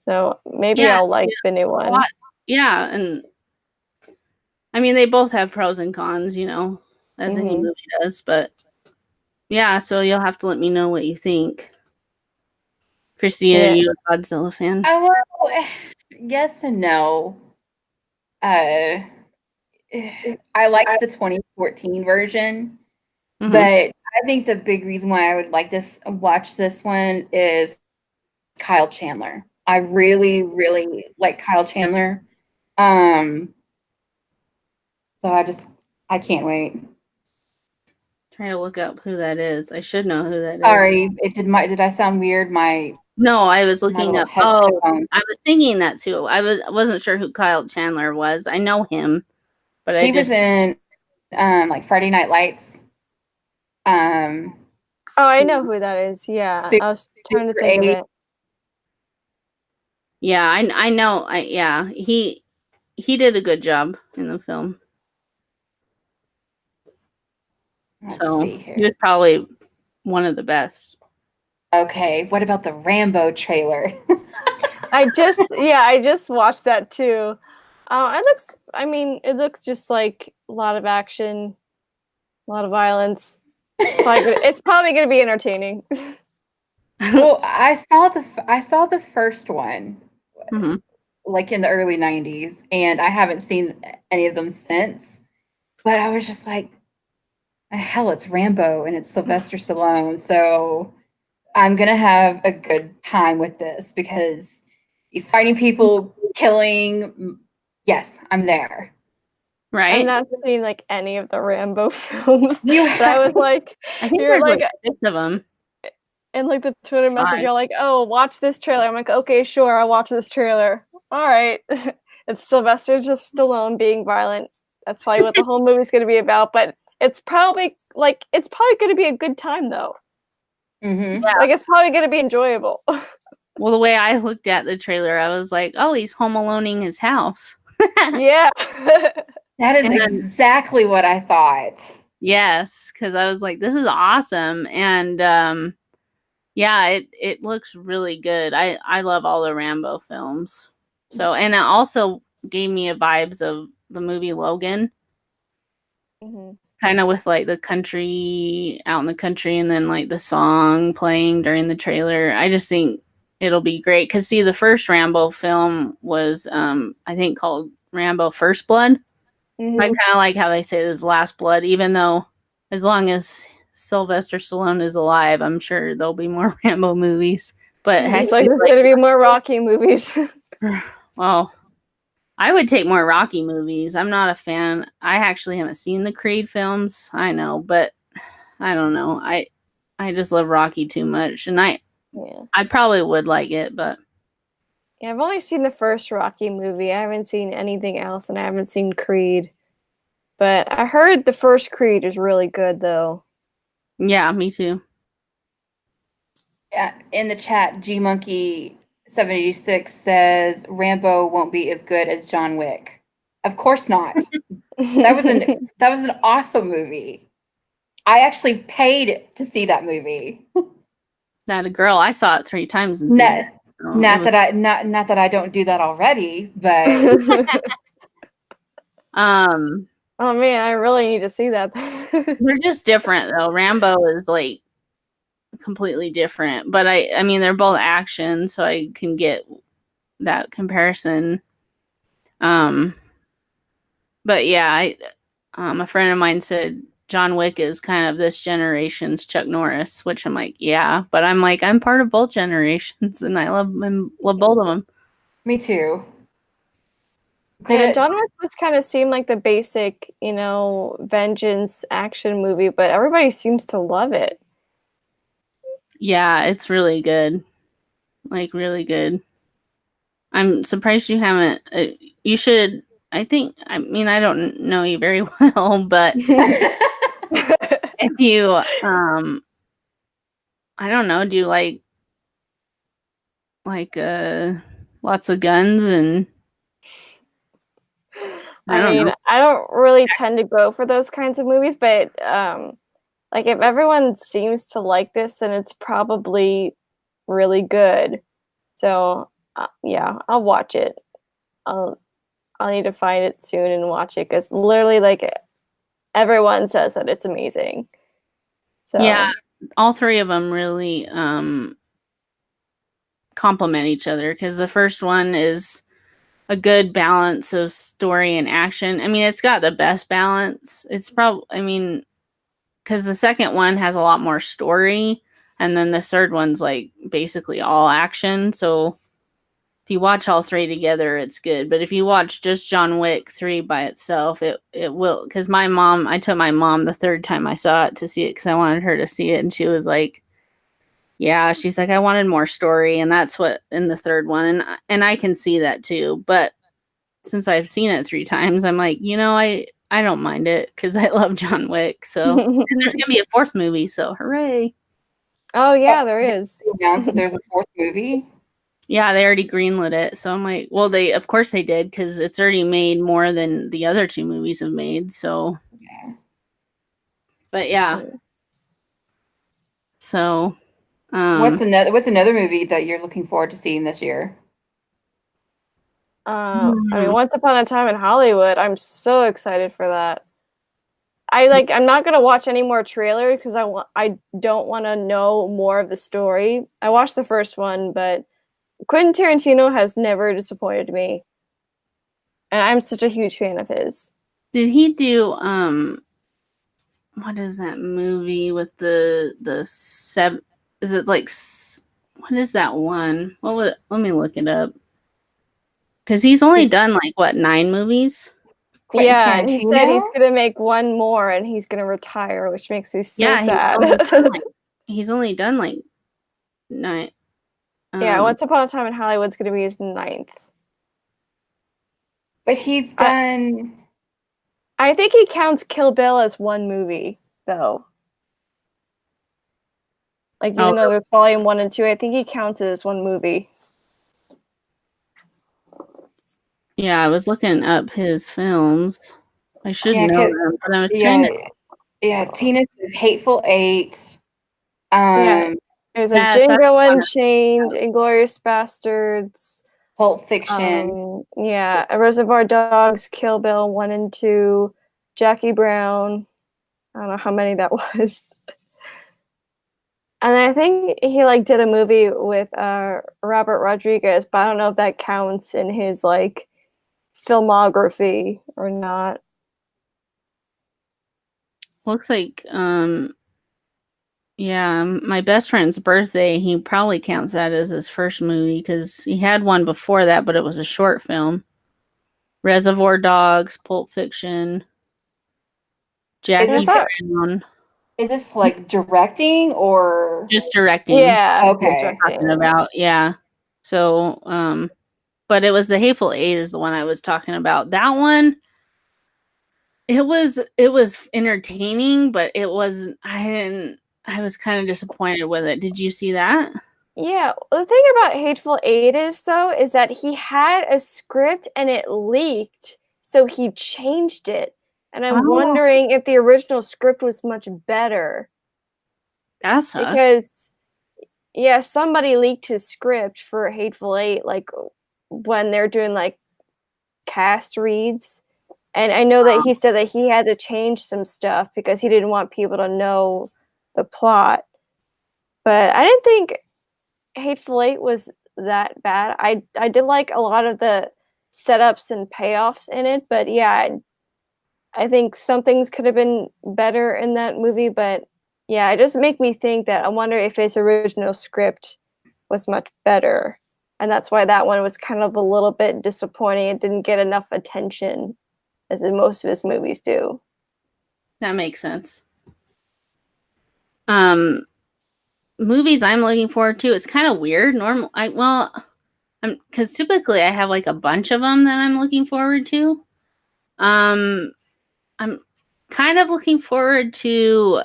S1: So maybe I'll like the new one.
S3: Yeah, and I mean, they both have pros and cons, as any movie does, but yeah, so you'll have to let me know what you think. Christina, are you a Godzilla fan?
S2: Oh, well, yes and no. I liked the 2014 version, but I think the big reason why I would watch this one is Kyle Chandler. I really, really like Kyle Chandler. So I can't wait.
S3: Trying to look up who that is. I should know who that is.
S2: Sorry, did I sound weird?
S3: No, I was looking up. Oh, I was thinking that too. I wasn't sure who Kyle Chandler was. I know him, but
S2: he was in like Friday Night Lights.
S1: Oh, I know who that is. Yeah, I was trying to think of it.
S3: Yeah, I know. Yeah, he did a good job in the film.
S2: Let's see here.
S3: He was probably one of the best.
S2: Okay, what about the Rambo trailer?
S1: I just watched that too. It looks just like a lot of action, a lot of violence. It's probably going to be entertaining.
S2: Well, I saw the first one, like in the early 90s, and I haven't seen any of them since. But I was just like, hell, it's Rambo and it's Sylvester Stallone, so I'm gonna have a good time with this because he's fighting people, killing. Yes, I'm there.
S3: Right.
S1: I've not seen like any of the Rambo films. But I was like,
S3: I think there's like 6 of them.
S1: And like the Twitter message, you're like, "Oh, watch this trailer." I'm like, "Okay, sure, I'll watch this trailer." All right, it's Sylvester Stallone being violent. That's probably what the whole movie's going to be about. But it's probably going to be a good time though.
S2: Mm-hmm.
S1: Yeah. Like it's probably going to be enjoyable.
S3: Well, the way I looked at the trailer, I was like, "Oh, he's home aloneing his house."
S1: Yeah.
S2: That is exactly what I thought.
S3: Yes, because I was like, this is awesome. And yeah, it looks really good. I love all the Rambo films. So, and it also gave me vibes of the movie Logan. kind of with like the country out in the country, and then like the song playing during the trailer. I just think it'll be great because see, the first Rambo film was I think called Rambo First Blood. I kind of like how they say this Last Blood, even though as long as Sylvester Stallone is alive, I'm sure there'll be more Rambo movies. But
S1: it's like there's gonna be more Rocky movies.
S3: Well, I would take more Rocky movies. I'm not a fan. I actually haven't seen the Creed films. I know, but I don't know. I just love Rocky too much, and I probably would like it, but
S1: yeah, I've only seen the first Rocky movie. I haven't seen anything else, and I haven't seen Creed. But I heard the first Creed is really good, though.
S3: Yeah, me too.
S2: Yeah, in the chat, G Monkey 76 says Rambo won't be as good as John Wick. Of course not. That was an awesome movie. I actually paid to see that movie.
S3: Not a girl. I saw it 3 times.
S2: Not that I don't do that already, but
S1: oh man, I really need to see that.
S3: They're just different though. Rambo is like completely different, but I mean they're both action, so I can get that comparison. But yeah, a friend of mine said John Wick is kind of this generation's Chuck Norris, which I'm like, yeah, but I'm like I'm part of both generations, and I love both of them.
S2: Me too.
S1: Yeah, John Wick just kind of seemed like the basic, vengeance action movie, but everybody seems to love it.
S3: Yeah, it's really good. Like, really good. I'm surprised you haven't. You should. I don't know you very well, but if you, I don't know, do you like lots of guns and.
S1: I mean, I don't really tend to go for those kinds of movies, but like if everyone seems to like this, then it's probably really good. So yeah, I'll watch it. I'll need to find it soon and watch it because literally, like everyone says that it's amazing. So
S3: yeah, all 3 of them really complement each other because the first one is a good balance of story and action. I mean, it's got the best balance. It's probably, because the second one has a lot more story, and then the third one's like basically all action. So if you watch all 3 together, it's good. But if you watch just John Wick 3 by itself, it will. Because I took my mom the 3rd time I saw it to see it because I wanted her to see it, and she was like, yeah, she's like, I wanted more story, and that's what in the 3rd one, and I can see that too. But since I've seen it 3 times, I'm like, I don't mind it because I love John Wick. So and there's gonna be a 4th movie, so hooray!
S1: Oh yeah, there is.
S2: Announced that there's a 4th movie.
S3: Yeah, they already greenlit it. So I'm like, well, of course they did because it's already made more than the other 2 movies have made. So,
S2: yeah.
S3: But yeah. So,
S2: what's another movie that you're looking forward to seeing this year?
S1: I mean, Once Upon a Time in Hollywood. I'm so excited for that. I'm not gonna watch any more trailers because I don't want to know more of the story. I watched the first one, but Quentin Tarantino has never disappointed me, and I'm such a huge fan of his.
S3: Did he do what is that movie with the 7? Is it like what is that one? Let me look it up. Because he's only done like what 9 movies.
S2: Quentin
S1: yeah,
S2: Tarantino?
S1: And he said he's gonna make one more, and he's gonna retire, which makes me so sad.
S3: He's only done like 9.
S1: Yeah, Once Upon a Time in Hollywood's gonna be his 9th.
S2: But he's done.
S1: I think he counts Kill Bill as one movie, though. Like even though there's volume 1 and 2, I think he counts it as one movie.
S3: Yeah, I was looking up his films. I should know them, but I was trying to.
S2: Yeah, Tina says Hateful Eight.
S1: There's Django Unchained, Inglourious Bastards,
S2: Pulp Fiction.
S1: A Reservoir Dogs, Kill Bill 1 and 2, Jackie Brown. I don't know how many that was. And I think he like did a movie with Robert Rodriguez, but I don't know if that counts in his like filmography or not.
S3: Looks like yeah, my best friend's birthday, he probably counts that as his first movie because he had one before that, but it was a short film. Reservoir Dogs, Pulp Fiction, Jackie Brown.
S2: Is this like directing or
S3: Just directing?
S1: Yeah.
S2: Okay.
S3: Talking about, yeah. So, but it was the Hateful Eight is the one I was talking about. That one, it was entertaining, but it wasn't. I was kind of disappointed with it. Did you see that?
S1: Yeah. The thing about Hateful Eight is that he had a script and it leaked, so he changed it. And I'm wondering if the original script was much better.
S3: That sucks.
S1: Because, yeah, somebody leaked his script for Hateful Eight, like, when they're doing, like, cast reads. And I know that he said that he had to change some stuff because he didn't want people to know the plot. But I didn't think Hateful Eight was that bad. I did like a lot of the setups and payoffs in it, but yeah, I think some things could have been better in that movie, but yeah, it just make me think that I wonder if his original script was much better. And that's why that one was kind of a little bit disappointing. It didn't get enough attention as in most of his movies do.
S3: That makes sense. Movies I'm looking forward to, it's kind of weird. Because typically I have like a bunch of them that I'm looking forward to. I'm kind of looking forward to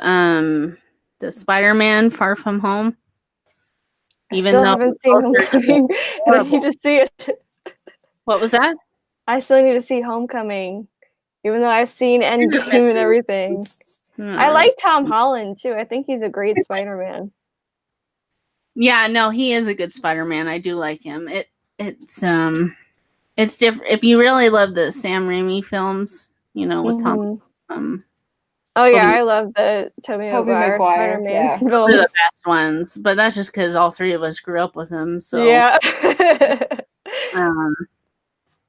S3: the Spider-Man Far From Home.
S1: Even though I haven't seen Homecoming, and I need to see it.
S3: What was that?
S1: I still need to see Homecoming, even though I've seen Endgame and everything. I like Tom Holland too. I think he's a great Spider-Man.
S3: Yeah, no, he is a good Spider-Man. I do like him. It's different. If you really love the Sam Raimi films, you know, with Tom.
S1: Oh yeah, I love the Tobey Maguire Spider-Man films.
S3: They're the best ones, but that's just because all three of us grew up with him. So
S1: yeah.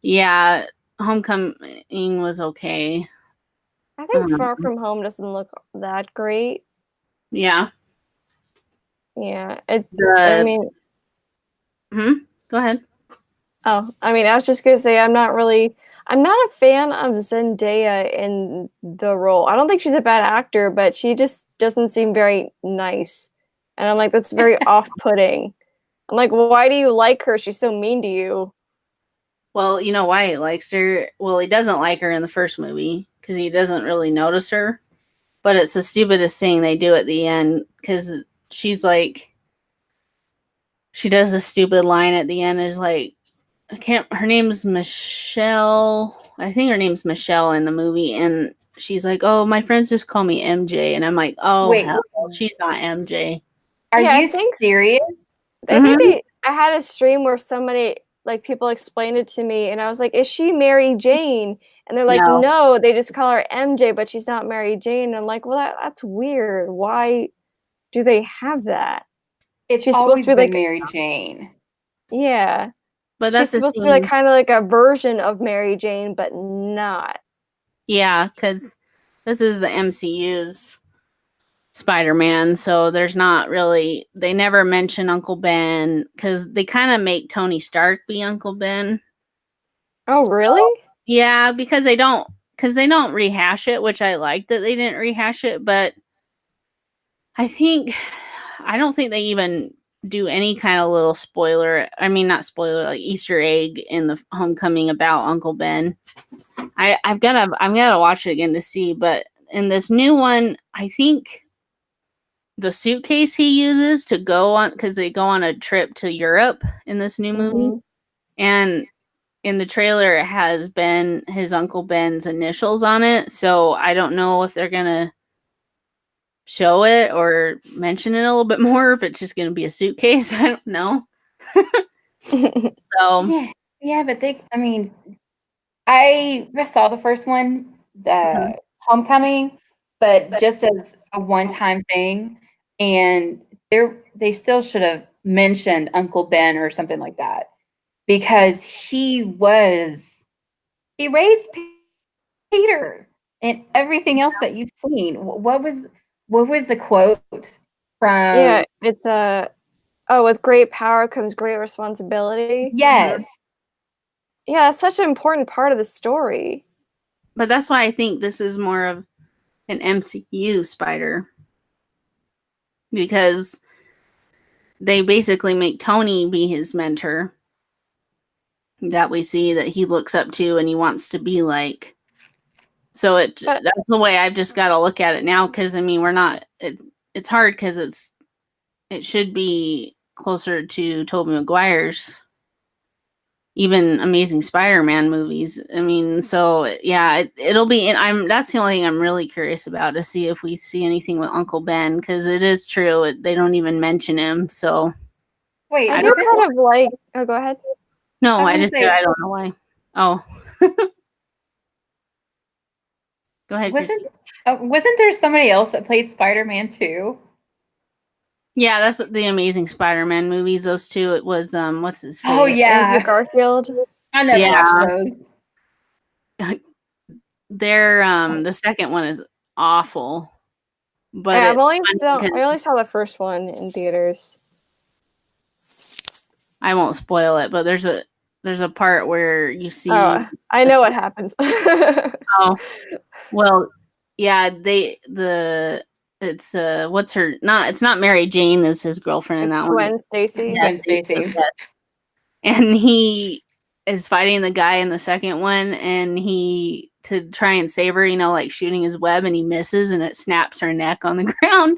S3: Yeah, Homecoming was okay.
S1: I think Far From Home doesn't look that great.
S3: Yeah.
S1: Yeah.
S3: I mean, go ahead.
S1: Oh, I mean, I was just gonna say I'm not a fan of Zendaya in the role. I don't think she's a bad actor, but she just doesn't seem very nice. And I'm like, that's very off-putting. I'm like, why do you like her? She's so mean to you.
S3: Well, you know why he likes her? Well, he doesn't like her in the first movie because he doesn't really notice her. But it's the stupidest thing they do at the end because she's like, she does a stupid line at the end is like, her name's Michelle. I think her name's Michelle in the movie. And she's like, oh, my friends just call me MJ. And I'm like, oh, wait, hell, she's not MJ.
S2: Are you serious?
S1: I think I had a stream where somebody, like, people explained it to me, and I was like, is she Mary Jane? And they're like, no, they just call her MJ, but she's not Mary Jane. And I'm like, well, that's weird. Why do they have that?
S2: She's always supposed to be like Mary Jane.
S1: Yeah.
S3: But that's
S1: she's supposed to be like kind of like a version of Mary Jane, but not.
S3: Yeah, because this is the MCU's Spider-Man, so there's not really, they never mention Uncle Ben because they kind of make Tony Stark be Uncle Ben.
S1: Oh, really?
S3: Yeah, because they don't rehash it, which I like that they didn't rehash it, but I don't think they even do any kind of little spoiler. I mean, not spoiler, like Easter egg in the Homecoming about Uncle Ben. I'm gonna watch it again to see, but in this new one, I think the suitcase he uses to go on, because they go on a trip to Europe in this new movie, and in the trailer it has his Uncle Ben's initials on it, so I don't know if they're gonna show it or mention it a little bit more, if it's just gonna be a suitcase. I don't know. So
S2: yeah, but I saw the first one, the Homecoming, but just as a one-time thing. And they still should have mentioned Uncle Ben or something like that because he raised Peter and everything else that you've seen. What was the quote from?
S1: Yeah, it's with great power comes great responsibility.
S2: Yes.
S1: Yeah, it's such an important part of the story.
S3: But that's why I think this is more of an MCU Spider. Because they basically make Tony be his mentor. That we see that he looks up to and he wants to be like. So that's the way I've just got to look at it now. Because, I mean, it's hard because it should be closer to Tobey Maguire's even Amazing Spider-Man movies. I mean, so yeah, it'll be. And that's the only thing I'm really curious about, to see if we see anything with Uncle Ben, because it is true they don't even mention him. So
S2: wait,
S1: I do kind of like. Oh, go ahead.
S3: No, I don't know why. Oh, go ahead.
S2: Wasn't there somebody else that played Spider-Man too?
S3: Yeah, that's the Amazing Spider-Man movies. Those two. It was what's his face?
S2: Oh yeah,
S1: Andrew Garfield.
S2: I never watched those.
S3: They're the second one is awful. But
S1: yeah, I only saw the first one in theaters.
S3: I won't spoil it, but there's a part where you see.
S1: Oh, I know what happens.
S3: Oh, well, yeah. It's what's her? It's not Mary Jane is his girlfriend in that
S1: Gwen
S3: one.
S1: Stacy.
S2: Gwen Stacy.
S3: And he is fighting the guy in the second one, and to try and save her, like shooting his web, and he misses, and it snaps her neck on the ground.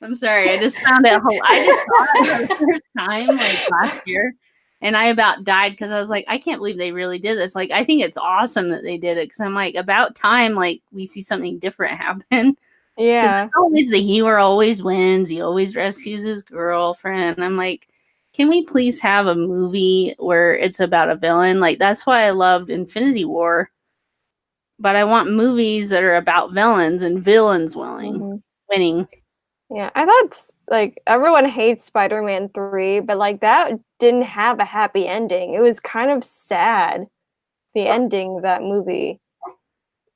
S3: I'm sorry, I just found it. I just saw it for the first time like last year, and I about died because I was like, I can't believe they really did this. Like, I think it's awesome that they did it, because I'm like, about time like we see something different happen.
S1: Yeah,
S3: always the hero always wins. He always rescues his girlfriend. I'm like, can we please have a movie where it's about a villain? Like, that's why I loved Infinity War. But I want movies that are about villains and villains winning.
S1: Yeah, I thought like everyone hates Spider-Man 3, but like that didn't have a happy ending. It was kind of sad, the ending of that movie,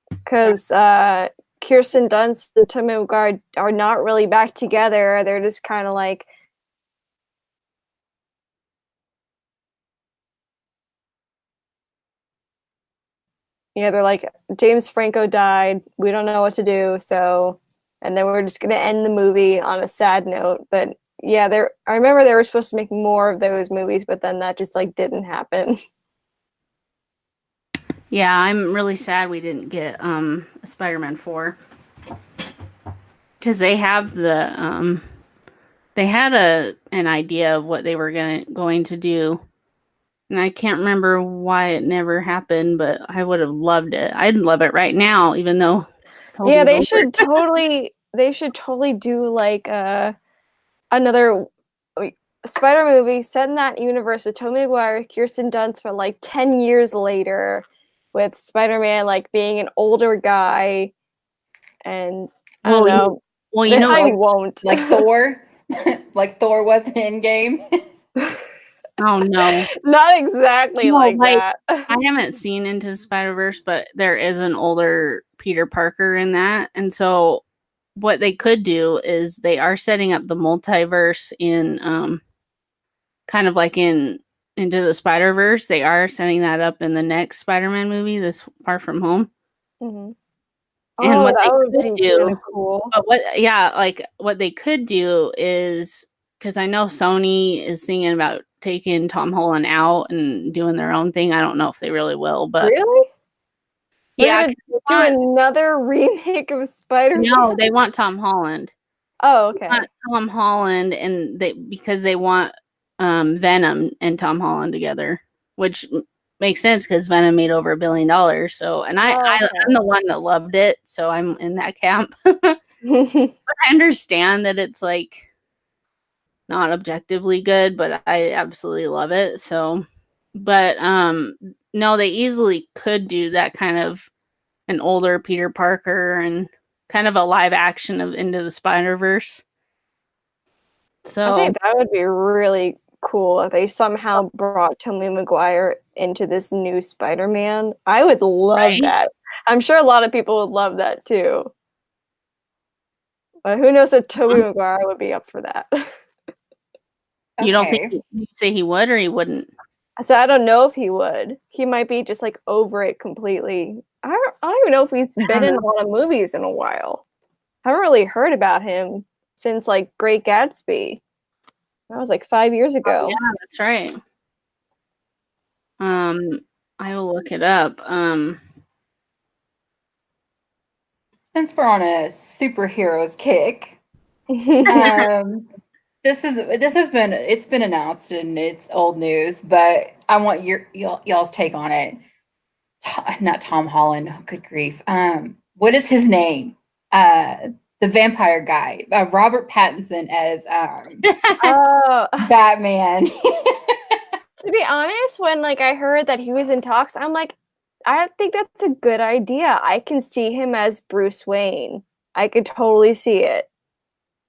S1: because Kirsten Dunst and Tobey Maguire are not really back together. They're just kind of like. Yeah, they're like, James Franco died. We don't know what to do, so, and then we're just gonna end the movie on a sad note. But yeah, I remember they were supposed to make more of those movies, but then that just like didn't happen.
S3: Yeah, I'm really sad we didn't get Spider-Man 4, because they have they had an idea of what they were going to do. And I can't remember why it never happened, but I would have loved it. I'd love it right now, even though.
S1: Yeah, they should totally do like another Spider movie set in that universe with Tobey Maguire, Kirsten Dunst, but like 10 years later, with Spider-Man like being an older guy, and I don't know.
S2: I
S1: won't
S2: like Thor, like Thor was in Endgame.
S3: Oh no,
S1: not exactly like that.
S3: I haven't seen Into the Spider-Verse, but there is an older Peter Parker in that, and so what they could do is they are setting up the multiverse in kind of like in Into the Spider-Verse. They are setting that up in the next Spider-Man movie, this Far From Home.
S1: Mm-hmm.
S3: And what
S1: that
S3: they could do,
S1: cool.
S3: But what they could do is, because I know Sony is thinking about taking Tom Holland out and doing their own thing. I don't know if they really will, but
S1: really,
S3: yeah,
S1: do another remake of Spider-Man.
S3: No, they want Tom Holland.
S1: Oh, okay.
S3: They want Tom Holland, and because they want Venom and Tom Holland together, which makes sense because Venom made over $1 billion. So, and I'm the one that loved it, so I'm in that camp. But I understand that it's like not objectively good, but I absolutely love it. So, but no, they easily could do that kind of an older Peter Parker and kind of a live action of Into the Spider-Verse. So
S1: I think that would be really cool if they somehow brought Tobey Maguire into this new Spider-Man. I would love that. I'm sure a lot of people would love that too. But who knows if Tobey Maguire would be up for that.
S3: You don't think you'd say he would or he wouldn't?
S1: So I don't know if he would. He might be just like over it completely. I don't even know if he's been in a lot of movies in a while. I haven't really heard about him since like Great Gatsby. That was like 5 years ago.
S3: Oh, yeah, that's right. I will look it up.
S2: Since we're on a superheroes kick, this has been announced and it's old news, but I want y'all's take on it. Not Tom Holland. Oh, good grief. What is his name? The vampire guy, Robert Pattinson as Batman.
S1: To be honest, when like I heard that he was in talks, I'm like, I think that's a good idea. I can see him as Bruce Wayne. I could totally see it.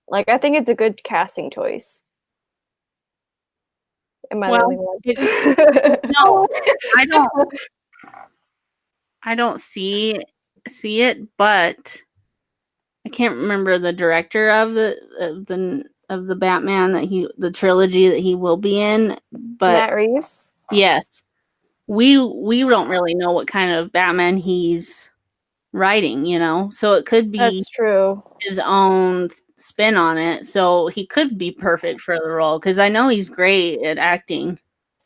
S1: Like, I think it's a good casting choice. Am I the only one?
S3: No, I don't see it, but I can't remember the director of the Batman the trilogy that he will be in. But
S1: Matt Reeves?
S3: Yes. We don't really know what kind of Batman he's writing, you know? So it could be
S1: That's true.
S3: His own spin on it. So he could be perfect for the role because I know he's great at acting.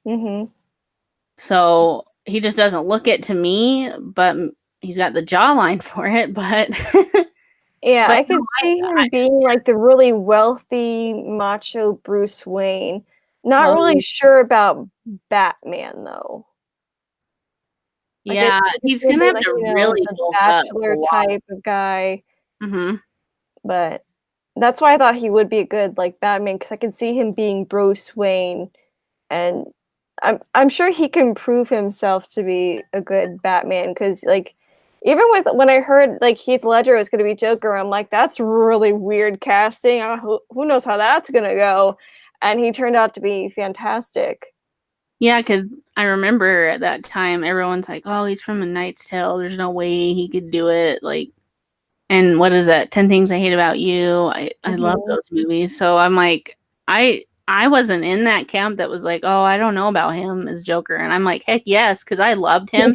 S1: Mm-hmm.
S3: So he just doesn't look it to me, but he's got the jawline for it. But
S1: yeah,
S3: but
S1: I could see him being like the really wealthy, macho Bruce Wayne. Not really sure about Batman though. Like,
S3: yeah, he's gonna have
S1: like,
S3: to
S1: a
S3: really
S1: bachelor type of guy.
S3: Mm-hmm.
S1: But that's why I thought he would be a good like Batman because I could see him being Bruce Wayne, and I'm sure he can prove himself to be a good Batman because like even with when I heard like Heath Ledger was going to be Joker, I'm like that's really weird casting. Who knows how that's going to go, and he turned out to be fantastic.
S3: Yeah, because I remember at that time everyone's like, "Oh, he's from A Knight's Tale. There's no way he could do it." Like, and what is that? 10 Things I Hate About You. I love those movies. So I'm like, I wasn't in that camp that was like, "Oh, I don't know about him as Joker," and I'm like, heck yes, because I loved him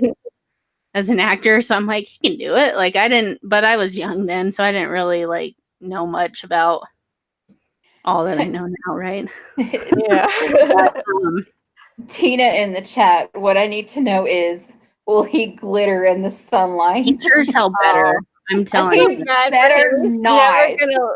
S3: as an actor. So I'm like, he can do it. Like I didn't, but I was young then, so I didn't really like know much about all that I know now, right?
S1: Yeah.
S3: But,
S2: Tina in the chat, what I need to know is, will he glitter in the sunlight?
S3: He sure as hell better. I'm telling you.
S2: Better not.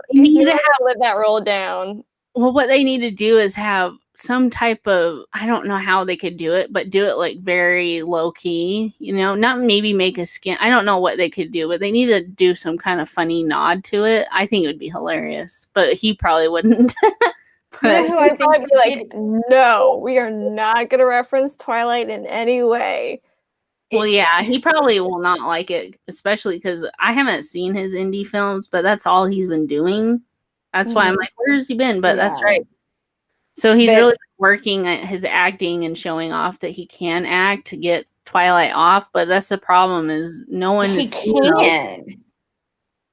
S1: He's never gonna let that roll down.
S3: Well, what they need to do is have some type of, I don't know how they could do it, but do it like very low key, you know, not maybe make a skin. I don't know what they could do, but they need to do some kind of funny nod to it. I think it would be hilarious, but he probably wouldn't.
S2: You know who I think
S1: would be like, no, we are not going to reference Twilight in any way.
S3: Well, yeah, he probably will not like it, especially because I haven't seen his indie films, but that's all he's been doing. That's why I'm like, where has he been? But that's right. So he's really working at his acting and showing off that he can act to get Twilight off. But that's the problem is no one
S2: he can.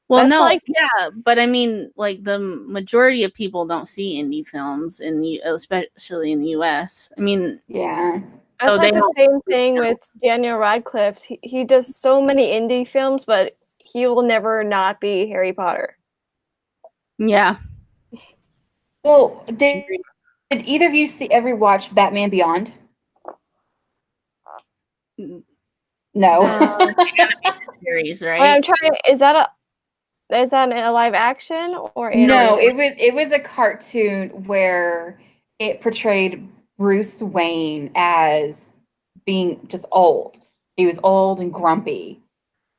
S3: Well, that's no, yeah, but I mean, like the majority of people don't see indie films especially in the U.S. I mean,
S2: yeah,
S1: that's like the same thing with Daniel Radcliffe. He does so many indie films, but he will never not be Harry Potter.
S3: Yeah.
S2: Well, did either of you ever watch Batman Beyond? No.
S3: Series, right?
S1: Well, I'm trying. Is that a live action or
S2: no? It was a cartoon where it portrayed Bruce Wayne as being just old. He was old and grumpy.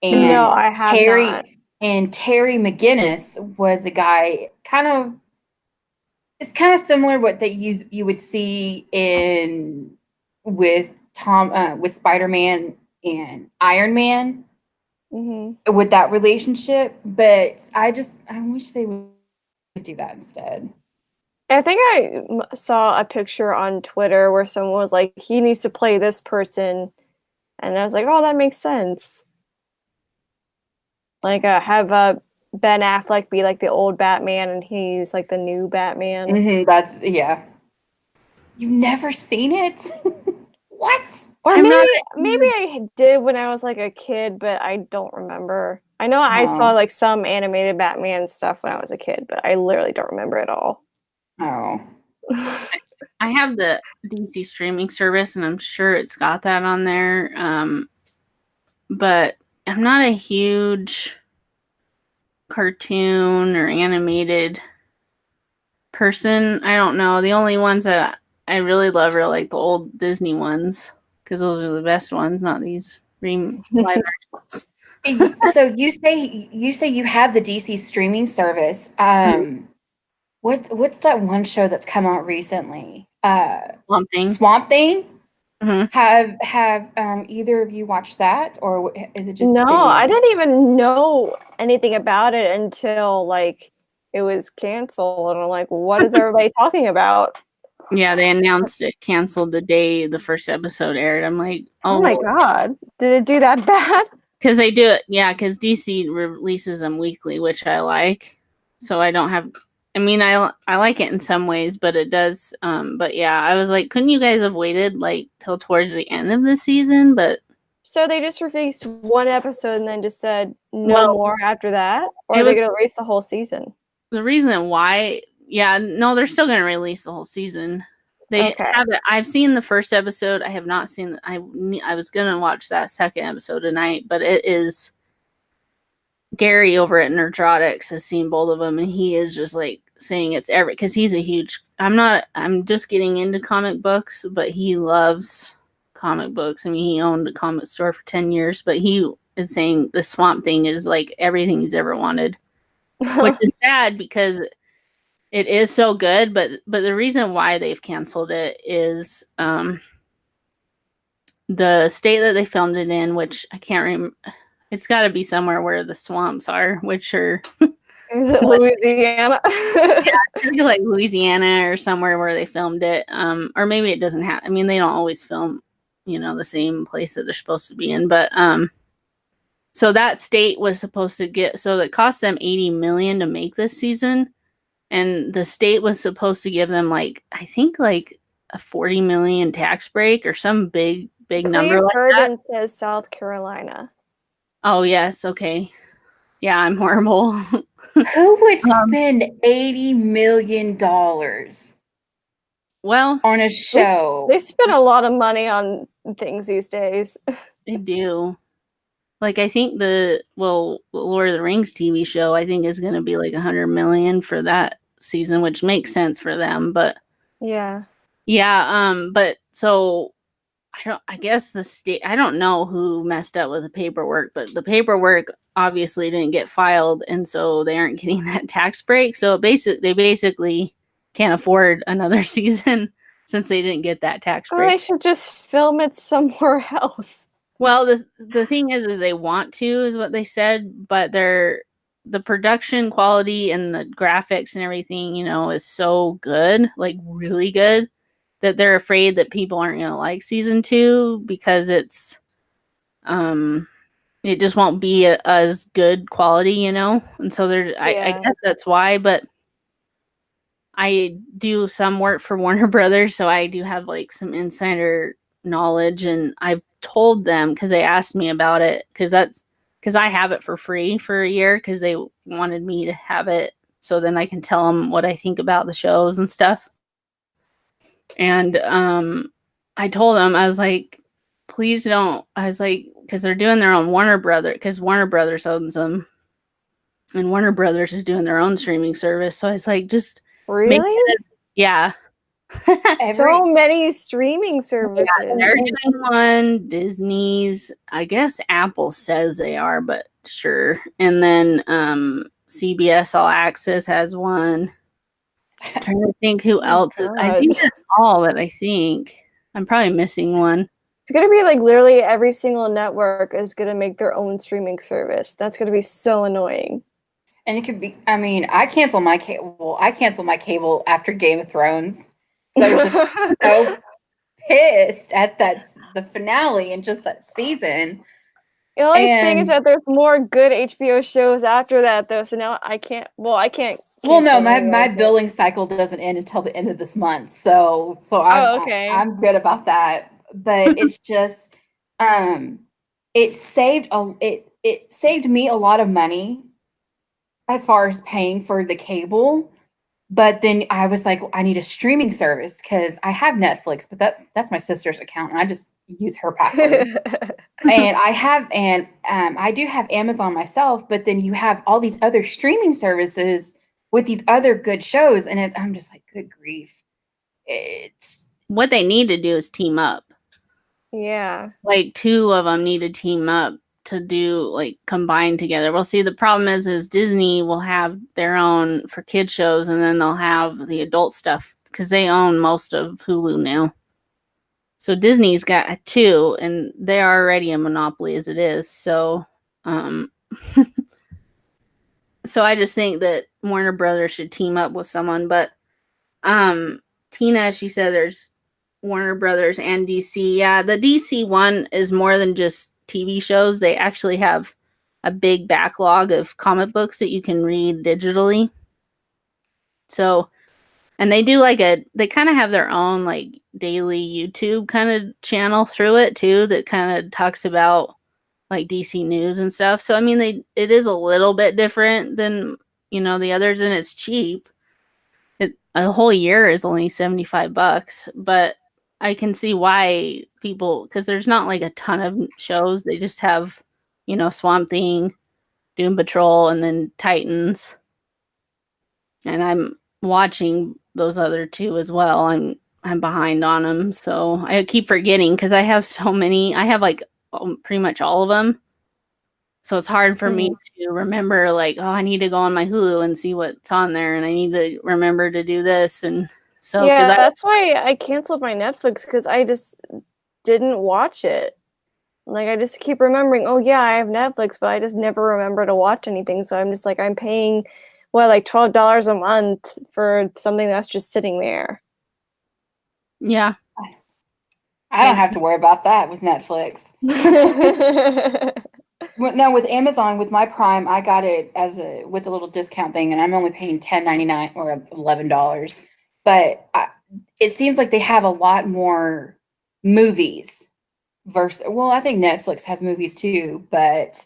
S2: And
S1: no, I have not.
S2: And Terry McGinnis was a guy it's kind of similar what that you would see with Spider-Man and Iron Man. with that relationship. But I wish they would do that instead.
S1: I think I saw a picture on Twitter where someone was like, he needs to play this person. And I was like, oh, that makes sense. Like, have Ben Affleck be like the old Batman and he's like the new Batman.
S2: That's, yeah. You've never seen it? What?
S1: Or maybe I did when I was like a kid, but I don't remember. I know I saw like some animated Batman stuff when I was a kid, but I literally don't remember it all.
S2: Oh.
S3: I have the DC streaming service, and I'm sure it's got that on there. But I'm not a huge cartoon or animated person. I don't know. The only ones that I really love are like the old Disney ones, because those are the best ones, not these live actions.
S2: So you say you have the DC streaming service. What's that one show that's come out recently?
S3: Swamp Thing.
S2: Swamp Thing.
S3: Mm-hmm.
S2: Have either of you watched that, or is it just?
S1: No, I didn't even know anything about it until like it was canceled, and I'm like, what is everybody talking about?
S3: Yeah, they announced it canceled the day the first episode aired. I'm like,
S1: oh my god, did it do that bad?
S3: Because they do it, yeah. Because DC releases them weekly, which I like. So I don't have. I mean, I like it in some ways, but it does. But yeah, I was like, couldn't you guys have waited like till towards the end of the season? But
S1: so they just released one episode and then just said no more after that, or are they going to release the whole season?
S3: The reason why, yeah, no, they're still going to release the whole season. They have it. I've seen the first episode. I have not seen. I was going to watch that second episode tonight, but it is. Gary over at Nerdrotics has seen both of them, and he is just like saying it's because he's a huge. I'm just getting into comic books, but he loves comic books. I mean, he owned a comic store for 10 years, but he is saying the Swamp Thing is like everything he's ever wanted, which is sad because it is so good. But the reason why they've canceled it is the state that they filmed it in, which I can't remember. It's got to be somewhere where the swamps are, which are...
S1: Is it Louisiana?
S3: Yeah, I think like Louisiana or somewhere where they filmed it. Or maybe it doesn't have... I mean, they don't always film, the same place that they're supposed to be in. But, so that state was supposed to get... So it cost them $80 million to make this season. And the state was supposed to give them, like, I think, like, a $40 million tax break or some big number like that.
S1: Says South Carolina.
S3: Oh, yes. Okay. Yeah, I'm horrible.
S2: Who would spend $80 million on a show?
S1: They spend a lot of money on things these days.
S3: They do. Like, I think the Lord of the Rings TV show, I think is going to be like $100 million for that season, which makes sense for them. But
S1: yeah.
S3: But so I guess the state, I don't know who messed up with the paperwork, but the paperwork obviously didn't get filed, and so they aren't getting that tax break. So they basically can't afford another season since they didn't get that tax break.
S1: They should just film it somewhere else.
S3: Well, the thing is they want to, is what they said, but the production quality and the graphics and everything, is so good, like really good, that they're afraid that people aren't going to like season 2 because it's, it just won't be as good quality, And so I guess that's why, but I do some work for Warner Brothers, so I do have like some insider knowledge, and I've told them, because they asked me about it, because I have it for free for a year, because they wanted me to have it so then I can tell them what I think about the shows and stuff. And I told them, I was like, please don't. I was like, because they're doing their own Warner Brothers, because Warner Brothers owns them, and Warner Brothers is doing their own streaming service. So I was like, just
S1: really,
S3: yeah.
S1: So many streaming services.
S3: Yeah, they're doing one. Disney's, I guess Apple says they are, but sure. And then CBS All Access has one. I'm trying to think who else is. I think that's all that I think. I'm probably missing one.
S1: It's gonna be like literally every single network is gonna make their own streaming service. That's gonna be so annoying.
S2: And it could be, I mean, I canceled my cable. I canceled my cable after Game of Thrones. So I was just so pissed at the finale and just that season.
S1: The only thing is
S2: And
S1: that there's more good HBO shows after that, though. So now I can't. Well, I can't.
S2: well, no,
S1: cancel
S2: my
S1: anyway, but-
S2: billing cycle doesn't end until the end of this month. So
S1: Oh, okay.
S2: I'm good about that. But it's just it saved me a lot of money as far as paying for the cable. But then I was like, well, I need a streaming service because I have Netflix, but that's my sister's account and I just use her password. And I do have Amazon myself, but then you have all these other streaming services with these other good shows, and I'm just like, good grief. It's
S3: What they need to do is team up.
S1: Yeah.
S3: Like 2 of them need to team up to do like combine together. Well, see, the problem is Disney will have their own for kid shows, and then they'll have the adult stuff because they own most of Hulu now. So Disney's got 2, and they're already a monopoly as it is. So, so I just think that Warner Brothers should team up with someone. But Tina, she said there's Warner Brothers and DC. Yeah, the DC one is more than just TV shows. They actually have a big backlog of comic books that you can read digitally. So, and they do they kind of have their own like daily YouTube kind of channel through it too that kind of talks about like DC news and stuff. So, I mean, it is a little bit different than, the others, and it's cheap. A whole year is only $75, but I can see why people, because there's not like a ton of shows. They just have, Swamp Thing, Doom Patrol, and then Titans. And I'm watching those other 2 as well. I'm behind on them, so I keep forgetting because I have so many. I have like pretty much all of them. So it's hard for me to remember, like, oh, I need to go on my Hulu and see what's on there, and I need to remember to do this. And so,
S1: yeah, that's why I canceled my Netflix because I just didn't watch it. Like, I just keep remembering, oh, yeah, I have Netflix, but I just never remember to watch anything. So I'm just like, I'm paying, like $12 a month for something that's just sitting there.
S3: Yeah.
S2: I don't have to worry about that with Netflix. No, with Amazon, with my Prime, I got it with a little discount thing, and I'm only paying $10.99 or $11. But it seems like they have a lot more movies versus. Well, I think Netflix has movies too, but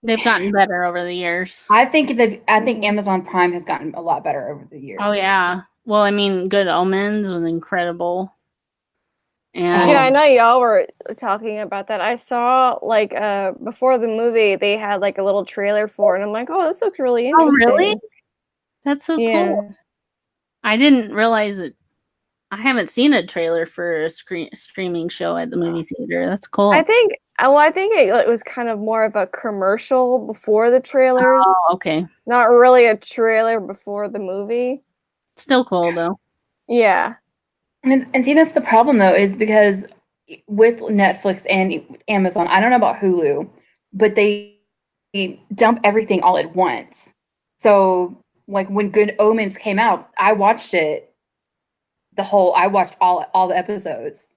S3: they've gotten better over the years.
S2: I think Amazon Prime has gotten a lot better over the years.
S3: Oh yeah. Well, I mean, Good Omens was incredible. And
S1: yeah, I know y'all were talking about that. I saw like before the movie they had like a little trailer for it, and I'm like, oh, this looks really interesting.
S3: Oh, really? That's so cool. I didn't realize that. I haven't seen a trailer for a streaming show at the movie theater. That's cool.
S1: I think it was kind of more of a commercial before the trailers.
S3: Oh, okay.
S1: Not really a trailer before the movie.
S3: Still cool though.
S1: Yeah.
S2: And see, that's the problem though, is because with Netflix and Amazon, I don't know about Hulu, but they dump everything all at once. So like when Good Omens came out, I watched it. I watched all the episodes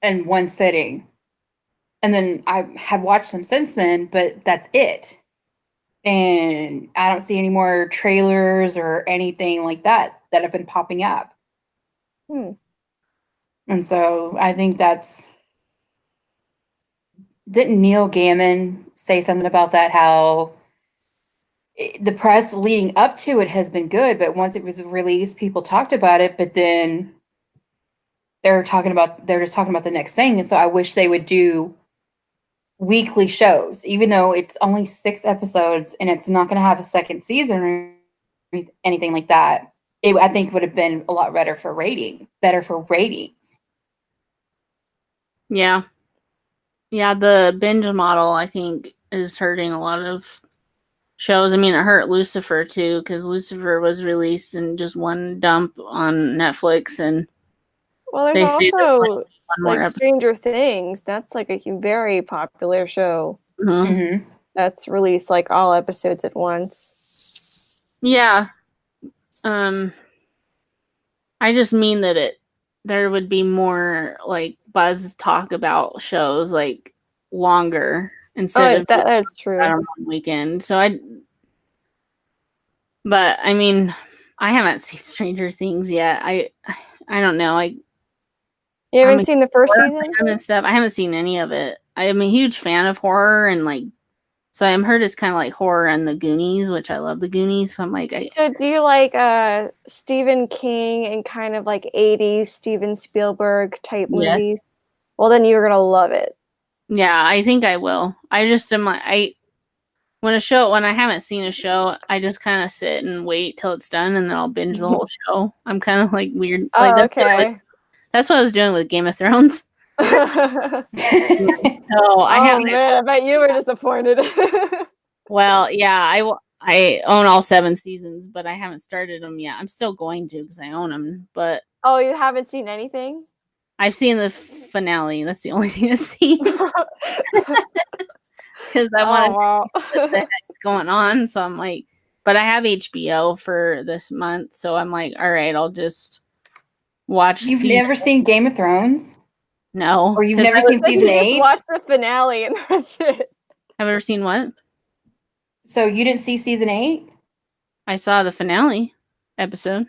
S2: in one sitting. And then I have watched them since then, but that's it. And I don't see any more trailers or anything like that have been popping up. And so I think didn't Neil Gaiman say something about that, how the press leading up to it has been good, but once it was released, people talked about it, but then they're just talking about the next thing. And so I wish they would do weekly shows, even though it's only 6 episodes and it's not going to have a second season or anything like that. I think would have been a lot better for ratings.
S3: Yeah. Yeah, the binge model, I think, is hurting a lot of shows. I mean, it hurt Lucifer, too, because Lucifer was released in just one dump on Netflix. And
S1: well, there's also
S3: more
S1: like
S3: episode.
S1: Stranger Things. That's like a very popular show
S3: Mhm.
S2: Mm-hmm.
S1: that's released like all episodes at once.
S3: Yeah. I just mean that there would be more like buzz talk about shows like longer instead
S1: Oh,
S3: of
S1: that's true.
S3: on one weekend. But I mean, I haven't seen Stranger Things yet. I don't know. Like
S1: You
S3: I'm
S1: haven't
S3: a
S1: seen the first
S3: horror
S1: season?
S3: fan and stuff. I haven't seen any of it. I am a huge fan of horror and like, so I'm heard it's kind of like horror and the Goonies, which I love the Goonies. So I'm like,
S1: So do you like Stephen King and kind of like 80s Steven Spielberg type
S3: Yes.
S1: movies? Well, then you're gonna love it.
S3: yeah, I think I will. I just am like, when I haven't seen a show, I just kind of sit and wait till it's done and then I'll binge the whole show. I'm kind of like weird. Like
S1: Oh, okay.
S3: that's what I was doing with Game of Thrones.
S1: Oh
S3: So I haven't.
S1: man, I bet you were disappointed.
S3: Well, yeah, I own all 7 seasons, but I haven't started them yet. I'm still going to because I own them, but
S1: Oh, you haven't seen anything?
S3: I've seen the finale. That's the only thing I've seen because I want to
S1: wow.
S3: know what the heck's going on. So I'm like, but I have HBO for this month, so I'm like, all right, I'll just watch.
S2: You've never seen Game of Thrones?
S3: No,
S2: Or you've
S3: 'cause
S2: never
S3: I
S2: seen
S1: Then you
S2: season
S1: just
S2: 8?
S1: watch the finale and that's it.
S3: have ever seen what?
S2: So you didn't see season 8?
S3: I saw the finale episode.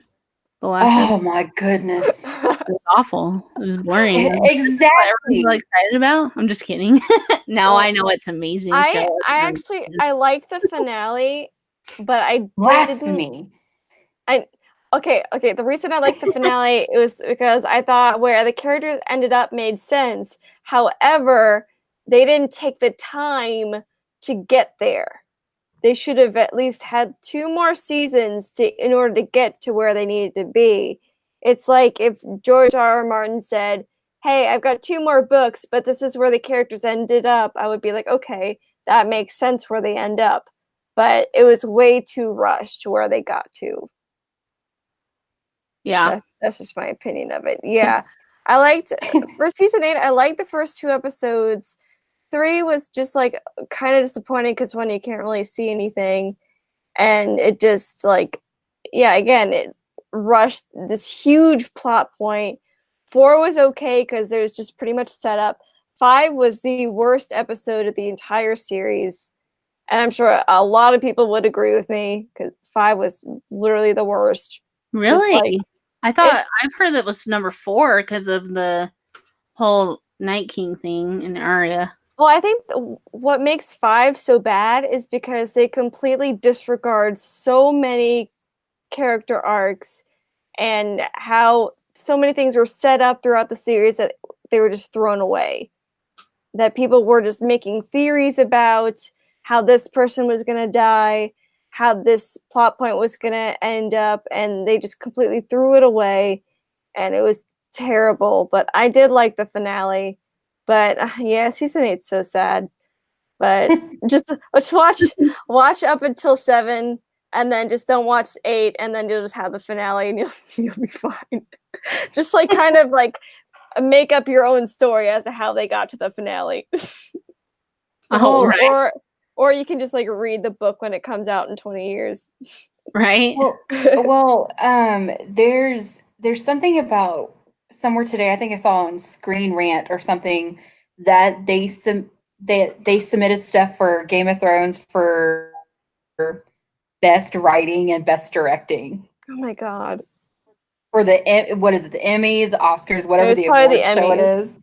S3: The last
S2: Oh my goodness.
S3: episode was awful. It was boring.
S2: Exactly.
S3: Everyone's excited about. I'm just kidding. Now I know it's amazing.
S1: I actually I liked the finale, but I didn't.
S2: Blasphemy.
S1: Okay. The reason I liked the finale it was because I thought where the characters ended up made sense. However, they didn't take the time to get there. They should have at least had 2 more seasons in order to get to where they needed to be. It's like if George R. R. Martin said, "Hey, I've got 2 more books, but this is where the characters ended up." I would be like, "Okay, that makes sense where they end up." But it was way too rushed where they got to.
S3: Yeah.
S1: That's just my opinion of it. Yeah. I liked for season 8, I liked the first 2 episodes. 3 was just like kind of disappointing because when you can't really see anything and it just like again it rushed this huge plot point. 4 was okay because there was just pretty much set up. 5 was the worst episode of the entire series, and I'm sure a lot of people would agree with me because 5 was literally the worst.
S3: Really? I've heard that was number 4 because of the whole Night King thing in Arya.
S1: Well, I think what makes 5 so bad is because they completely disregard so many character arcs and how so many things were set up throughout the series that they were just thrown away. That people were just making theories about how this person was going to die, how this plot point was going to end up, and they just completely threw it away, and it was terrible. But I did like the finale. But yeah, season 8's so sad. But just watch up until 7, and then just don't watch 8, and then you'll just have the finale, and you'll be fine. Just like kind of like make up your own story as to how they got to the finale.
S3: Right.
S1: Or you can just like read the book when it comes out in 20 years.
S3: Right.
S2: Well, there's something about somewhere today. I think I saw on Screen Rant or something that they submitted stuff for Game of Thrones for best writing and best directing.
S1: Oh my god!
S2: For what is it? The Emmys, the Oscars, whatever the
S1: probably
S2: award show it is.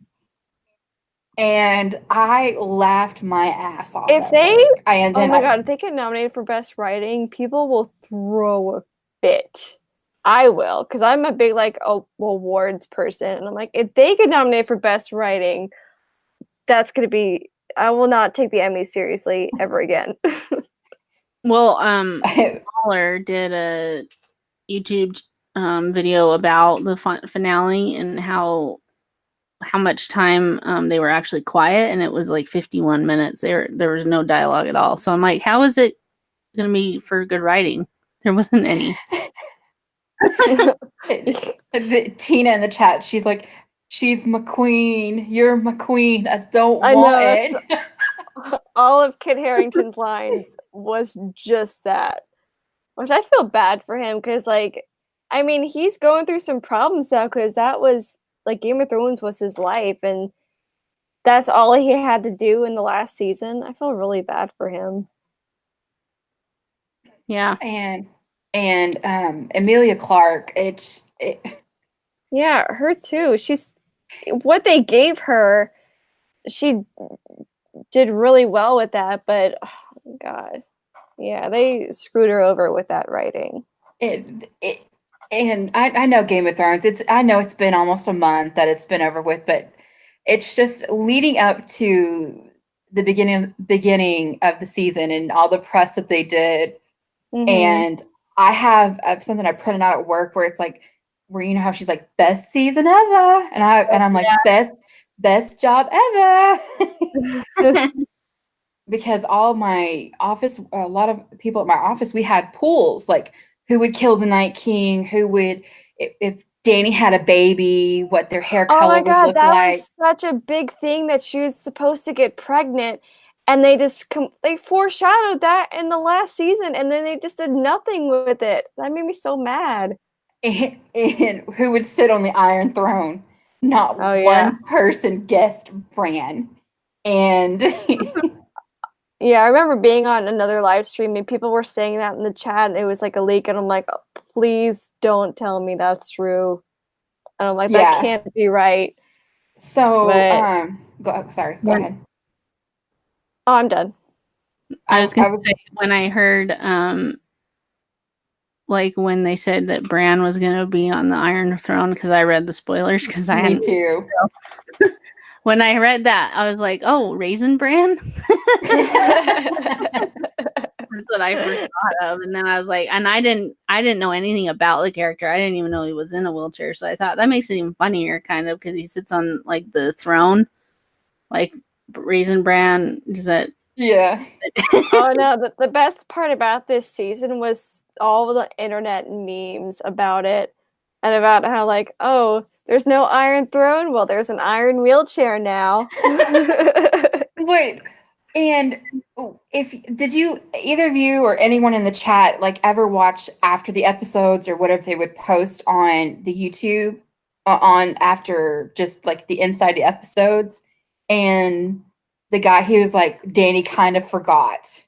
S2: And I laughed my ass off.
S1: If they,
S2: oh
S1: my god, if they get nominated for best writing, people will throw a fit. I will, because I'm a big like awards person, and I'm like, if they get nominated for best writing, that's gonna be. I will not take the Emmy seriously ever again.
S3: Well, Waller did a YouTube video about the finale and how much time they were actually quiet, and it was like 51 minutes. There was no dialogue at all. So I'm like, how is it going to be for good writing? There wasn't any.
S2: Tina in the chat, she's like, She's my queen. You're my queen. I don't
S1: I
S2: want
S1: know,
S2: it.
S1: all of Kit Harington's lines was just that. Which I feel bad for him because, like, I mean, he's going through some problems now because that was, like, Game of Thrones was his life, and that's all he had to do in the last season. I feel really bad for him.
S3: Yeah.
S2: And Emilia Clarke,
S1: Yeah, her too. She's what they gave her, she did really well with that, but oh God. Yeah, they screwed her over with that writing.
S2: it and I know Game of Thrones. I know it's been almost a month that it's been over with, but it's just leading up to the beginning of the season and all the press that they did. And I have something I printed out at work where it's like, where you know how she's like best season ever, and I'm like best job ever. Because all my office, a lot of people at my office, we had pools like who would kill the Night King, who would if Danny had a baby, what their hair
S1: Oh my
S2: color would
S1: God,
S2: look
S1: that
S2: like.
S1: was such a big thing that she was supposed to get pregnant, and they just they foreshadowed that in the last season, and then they just did nothing with it. That made me so mad.
S2: And who would sit on the Iron Throne. Not
S1: Oh yeah.
S2: one person guessed Bran. And
S1: Yeah, I remember being on another live stream and people were saying that in the chat and it was like a leak and I'm like, oh, please don't tell me that's true. And I'm like, that
S2: yeah.
S1: can't be right.
S2: So
S1: But
S2: sorry, go
S3: When-
S2: ahead.
S1: oh, I'm done.
S3: I was gonna say when I heard like when they said that Bran was gonna be on the Iron Throne, because I read the spoilers because I
S2: Me
S3: hadn't.
S2: too.
S3: When I read that, I was like, "Oh, Raisin Bran." That's what I first thought of, and then I was like, and I didn't know anything about the character. I didn't even know he was in a wheelchair, so I thought that makes it even funnier, kind of, because he sits on like the throne, like Raisin Bran. Is that?
S2: Yeah.
S1: Oh no, the best part about this season was all the internet memes about it and about how like, oh, there's no Iron Throne. Well, there's an iron wheelchair now.
S2: Wait, and if did you either of you or anyone in the chat like ever watch after the episodes or whatever they would post on the YouTube on after just like the inside the episodes, and the guy he was like Danny kind of forgot.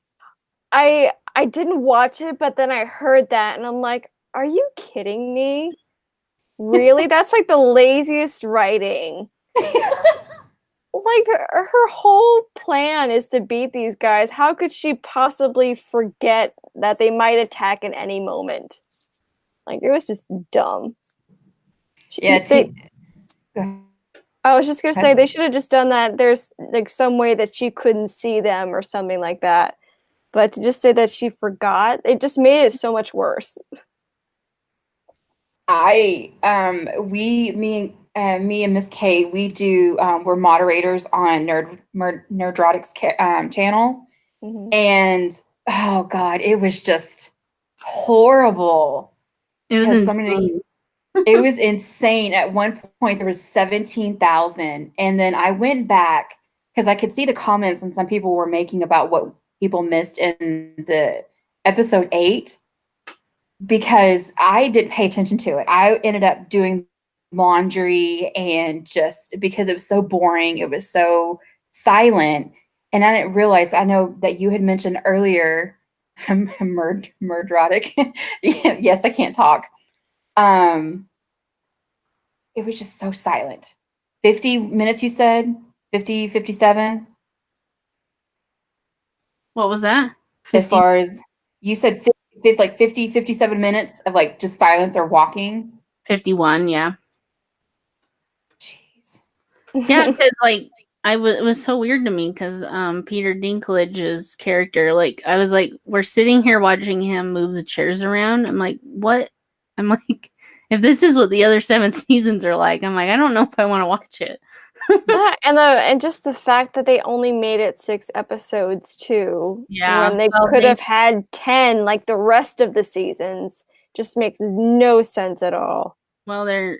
S1: I didn't watch it, but then I heard that and I'm like, are you kidding me? Really? That's like the laziest writing. Like her whole plan is to beat these guys. How could she possibly forget that they might attack at any moment? Like it was just dumb.
S2: Yeah,
S1: I was just gonna say they should have just done that. There's like some way that she couldn't see them or something like that. But to just say that she forgot, it just made it so much worse.
S2: Me and Miss K, we do we're moderators on Nerdrotic's channel, and oh God, it was just horrible.
S3: It was insane.
S2: It was insane. At one point, there was 17,000, and then I went back because I could see the comments and some people were making about what people missed in the episode 8 because I didn't pay attention to it. I ended up doing laundry and just because it was so boring, it was so silent, and I didn't realize. I know that you had mentioned earlier, Murdrotic. Yes, I can't talk. It was just so silent. 50 minutes, you said? 50, 57?
S3: What was that?
S2: 50? As far as you said, 50, like 50, 57 minutes of like just silence or walking.
S3: 51, yeah.
S2: Jeez.
S3: Yeah, because like it was so weird to me because Peter Dinklage's character, like I was like, we're sitting here watching him move the chairs around. I'm like, what? I'm like, if this is what the other 7 seasons are like, I'm like, I don't know if I want to watch it.
S1: Yeah, and just the fact that they only made it 6 episodes too.
S3: Yeah,
S1: when they could have had 10 like the rest of the seasons, just makes no sense at all.
S3: Well, they're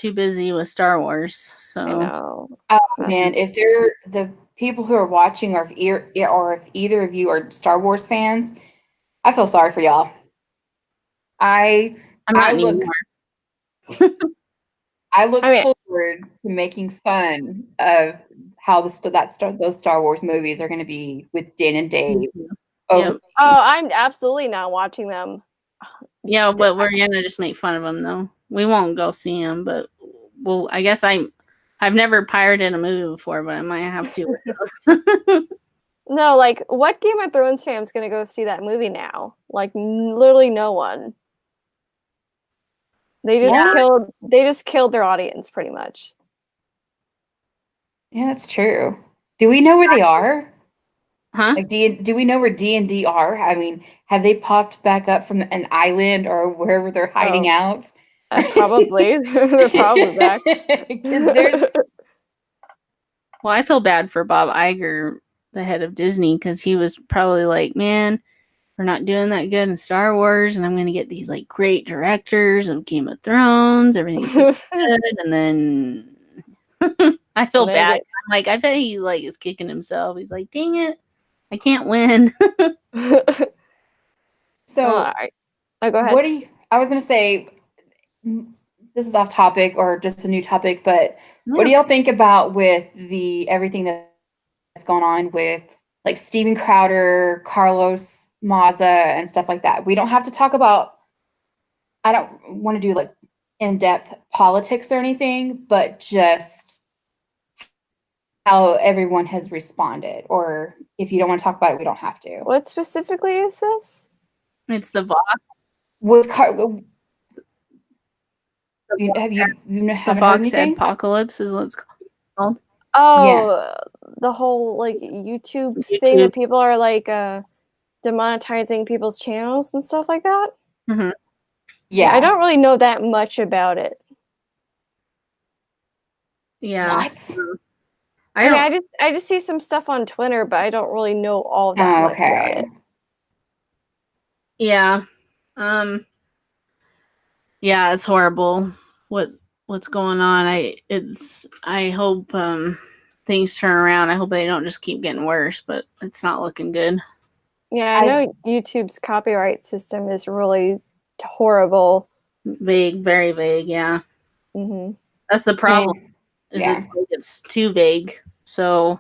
S3: too busy with Star Wars. So
S1: I know.
S2: Oh
S1: That's-
S2: man, if they're the people who are watching, or if either of you are Star Wars fans, I feel sorry for y'all.
S3: I'm not
S2: I look
S3: anymore.
S2: I look
S1: I mean-
S2: forward to making fun of how those Star Wars movies are going to be with Dan and Dave.
S3: Yep.
S1: Oh, I'm absolutely not watching them.
S3: Yeah, but we're gonna just make fun of them though. We won't go see them, but I guess I've never pirated a movie before, but I might have to with those.
S1: No, like, what Game of Thrones fan's gonna go see that movie now? Like, literally no one. They just killed their audience pretty much.
S2: Yeah, that's true. Do we know where they are?
S3: Huh?
S2: Like, do we know where D&D are? I mean, have they popped back up from an island or wherever they're hiding out?
S1: Probably. They're probably back.
S2: Because there's
S3: Well, I feel bad for Bob Iger, the head of Disney, because he was probably like, man, we're not doing that good in Star Wars, and I'm going to get these like great directors of Game of Thrones. Everything's gonna be good, and then I feel
S1: And then
S3: bad. I'm like, I bet he like is kicking himself. He's like, dang it, I can't win.
S2: so.
S1: go ahead.
S2: What do you? I was gonna say, this is off topic or just a new topic, but what do y'all think about with everything that's going on with like Steven Crowder, Carlos Maza, and stuff like that? We don't have to talk about. I don't want to do like in-depth politics or anything, but just how everyone has responded. Or if you don't want to talk about it, we don't have to.
S1: What specifically is this?
S3: It's the Vox.
S2: With
S3: The
S2: haven't heard
S3: Vox
S2: anything?
S3: apocalypse is what it's called.
S1: Oh, the whole like YouTube thing that people are like demonetizing people's channels and stuff like that.
S3: Mm-hmm.
S2: Yeah,
S1: I don't really know that much about it.
S3: Yeah.
S2: What?
S1: I just see some stuff on Twitter, but I don't really know all that much about it.
S3: Yeah. Yeah, it's horrible what's going on. I hope things turn around. I hope they don't just keep getting worse, but it's not looking good.
S1: Yeah, I know YouTube's copyright system is really horrible.
S3: Vague, very vague, yeah.
S1: Mm-hmm.
S3: That's the problem. It's too vague. So,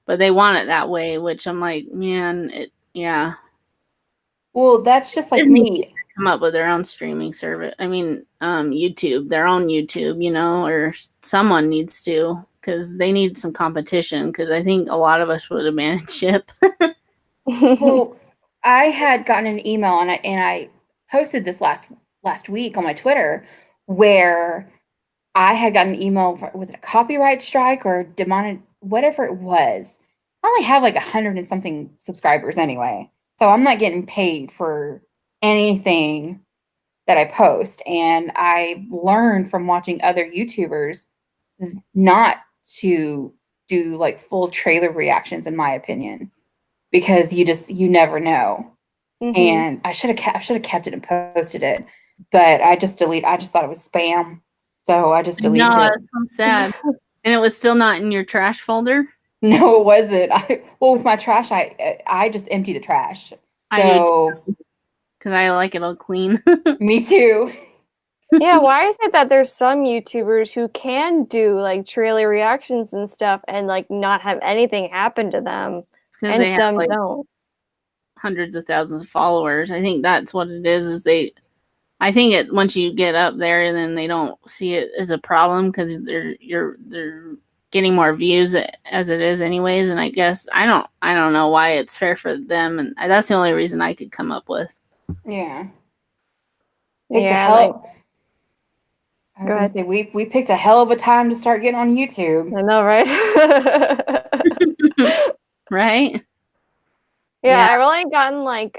S3: but they want it that way, which I'm like, man, yeah.
S2: Well, that's just like me.
S3: Come up with their own streaming service. I mean, YouTube, their own YouTube, or someone needs to, because they need some competition. Because I think a lot of us would have managed Chip.
S2: Well, I had gotten an email, and I posted this last week on my Twitter, where I had gotten an email. Was it a copyright strike or whatever it was? I only have like 100 and something subscribers anyway, so I'm not getting paid for anything that I post. And I learned from watching other YouTubers not to do like full trailer reactions, in my opinion, because you never know.
S1: Mm-hmm.
S2: And I should have kept it and posted it, but I just thought it was spam, so I just deleted it.
S3: No, that's so sad. And it was still not in your trash folder?
S2: No, it wasn't. With my trash, I just empty the trash. So
S3: because I like it all clean.
S2: Me too.
S1: Yeah, why is it that there's some YouTubers who can do like trailer reactions and stuff and like not have anything happen to them, and
S3: they
S1: some
S3: have, like,
S1: don't?
S3: Hundreds of thousands of followers. I think that's what it is I think once you get up there, then they don't see it as a problem because they're getting more views as it is anyways. And I guess I don't know why it's fair for them, and that's the only reason I could come up with.
S2: Yeah.
S1: Yeah,
S2: I was gonna say we picked a hell of a time to start getting on YouTube.
S1: I know, right?
S3: Right?
S1: Yeah, I've only gotten like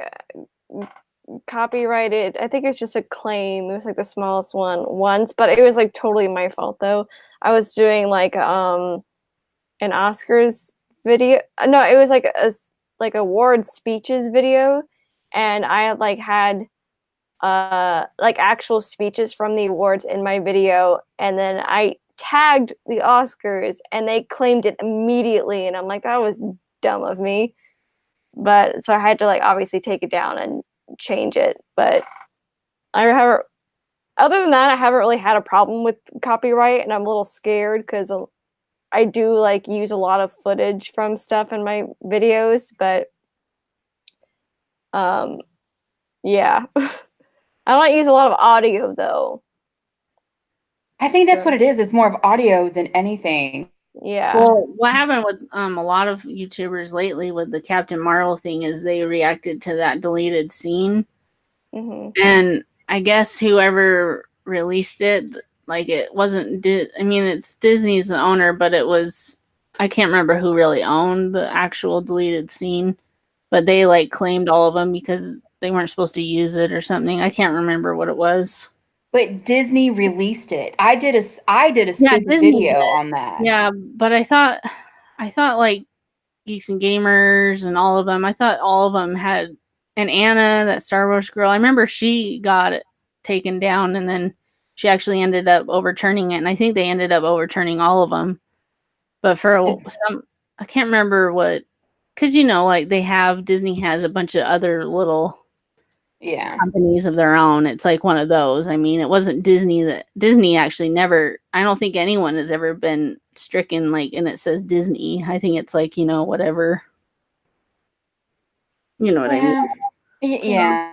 S1: copyrighted. I think it's just a claim. It was like the smallest one once, but it was like totally my fault though. I was doing like an Oscars video. No, it was like a award speeches video, and I like had like actual speeches from the awards in my video, and then I tagged the Oscars and they claimed it immediately, and I'm like, that was dumb of me. But so I had to like obviously take it down and change it. But I have, other than that, I haven't really had a problem with copyright, and I'm a little scared because I do like use a lot of footage from stuff in my videos, but yeah. I don't use a lot of audio though.
S2: I think that's what it is. It's more of audio than anything.
S1: Yeah.
S3: Well, what happened with a lot of YouTubers lately with the Captain Marvel thing is they reacted to that deleted scene.
S1: Mm-hmm.
S3: And I guess whoever released it, like it wasn't, I mean, it's Disney's the owner, but it was, I can't remember who really owned the actual deleted scene, but they like claimed all of them because they weren't supposed to use it or something. I can't remember what it was.
S2: But Disney released it. I did a stupid
S3: Disney
S2: video
S3: did.
S2: on that.
S3: Yeah, but I thought like Geeks and Gamers and all of them, I thought all of them had, and Anna, that Star Wars girl, I remember she got it taken down and then she actually ended up overturning it. And I think they ended up overturning all of them. But for some, I can't remember what, because like Disney has a bunch of other little companies of their own. It's like one of those. I mean, it wasn't Disney actually never, I don't think anyone has ever been stricken like, and it says Disney. I think it's like, whatever. You know what I mean?
S2: Yeah.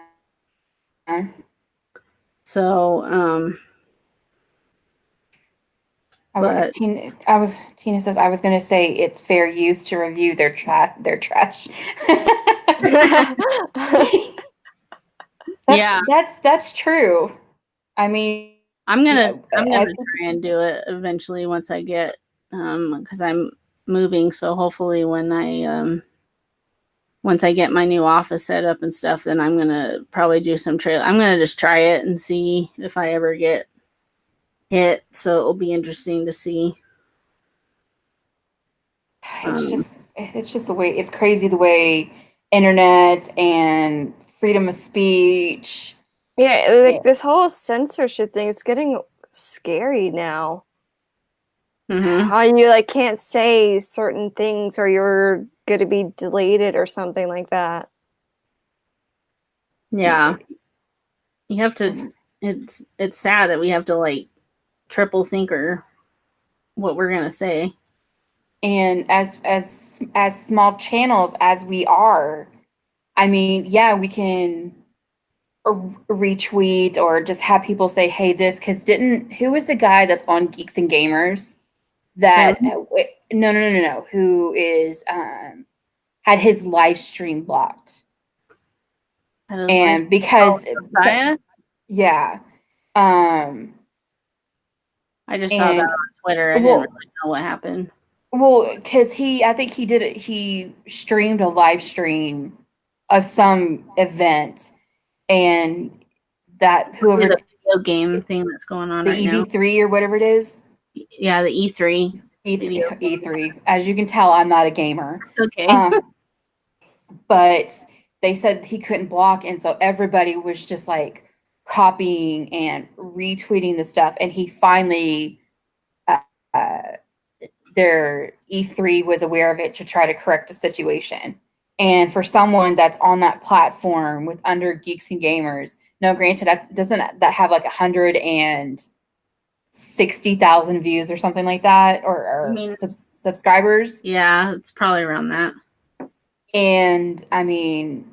S3: So, but
S2: Tina says I was going to say it's fair use to review their trash. That's true. I mean,
S3: I'm gonna try and do it eventually once I get because I'm moving. So hopefully when I once I get my new office set up and stuff, then I'm gonna probably do some trail. I'm gonna just try it and see if I ever get hit. So it'll be interesting to see.
S2: It's just the way, it's crazy the way internet and freedom of speech.
S1: Yeah, like this whole censorship thing, it's getting scary now.
S3: Mm-hmm.
S1: How you like can't say certain things or you're going to be deleted or something like that.
S3: Yeah. You have to, it's sad that we have to like triple think what we're going to say.
S2: And as small channels as we are, I mean, yeah, we can retweet or just have people say, hey, this, because who was the guy that's on Geeks and Gamers that, no, who is, had his live stream blocked. And because, yeah. I
S3: just saw that on Twitter. I didn't really know what happened.
S2: Well, because I think he streamed a live stream of some event, and that whoever
S3: the video game thing that's going on,
S2: the EV3 or whatever it is.
S3: Yeah, the E3.
S2: E3. As you can tell, I'm not a gamer.
S3: It's okay.
S2: But they said he couldn't block, and so everybody was just like copying and retweeting the stuff, and he finally their E3 was aware of it to try to correct the situation. And for someone that's on that platform with under Geeks and Gamers, no, granted, doesn't that have like 160,000 views or something like that, or subscribers?
S3: Yeah, it's probably around that.
S2: And I mean,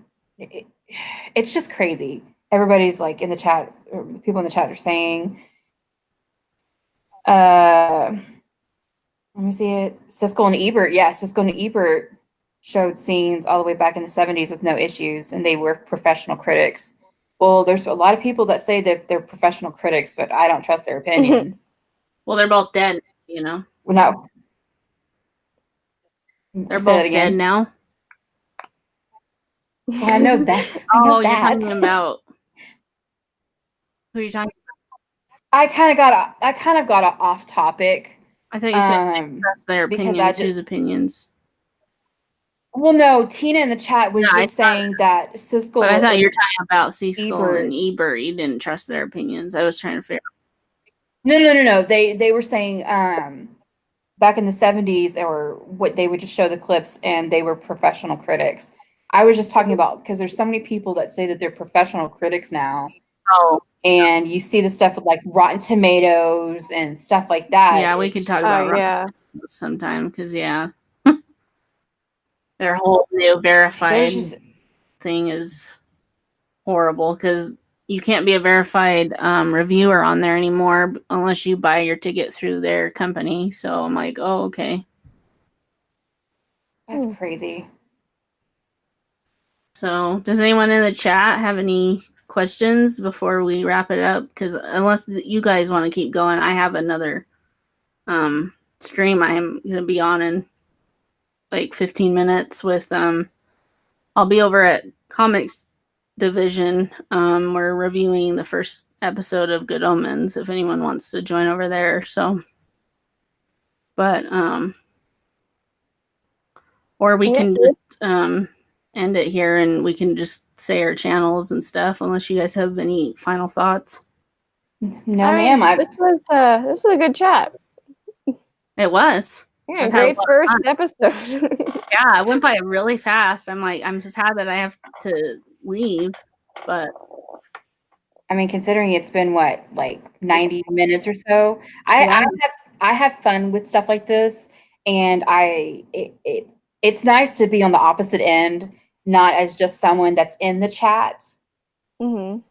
S2: it's just crazy. Everybody's like in the chat, people in the chat are saying, let me see it. Siskel and Ebert. Yeah, Siskel and Ebert showed scenes all the way back in the 70s with no issues, and they were professional critics. Well, there's a lot of people that say that they're professional critics, but I don't trust their opinion.
S3: Well, they're both dead, No. They're both dead now.
S2: Well, I know that.
S3: You're talking about who are you talking about?
S2: I kind of got off topic.
S3: I thought you said trust their opinions. Whose opinions?
S2: Well, no, Tina in the chat was
S3: Yeah, I
S2: just
S3: saw
S2: saying that Siskel.
S3: But I thought you were talking about Siskel and
S2: Ebert.
S3: Ebert. You didn't trust their opinions. I was trying to figure.
S2: No. They were saying back in the 70s, or what, they would just show the clips and they were professional critics. I was just talking about, because there's so many people that say that they're professional critics now.
S3: Oh,
S2: And you see the stuff with like Rotten Tomatoes and stuff like that.
S3: yeah, we could talk about sometime because their whole new verified thing is horrible because you can't be a verified reviewer on there anymore unless you buy your ticket through their company. So I'm like, oh, okay.
S2: That's crazy.
S3: So does anyone in the chat have any questions before we wrap it up? Because unless you guys want to keep going, I have another stream I'm going to be on in like 15 minutes with I'll be over at Comics Division. We're reviewing the first episode of Good Omens if anyone wants to join over there. So but or we can just end it here and we can just say our channels and stuff unless you guys have any final thoughts.
S2: No, ma'am.
S1: This was a good chat.
S3: It was.
S1: Yeah, great first episode.
S3: Yeah, it went by really fast. I'm just sad that I have to leave, but
S2: I mean, considering it's been what, like 90 minutes or so, I have fun with stuff like this, and it's nice to be on the opposite end, not as just someone that's in the chat, and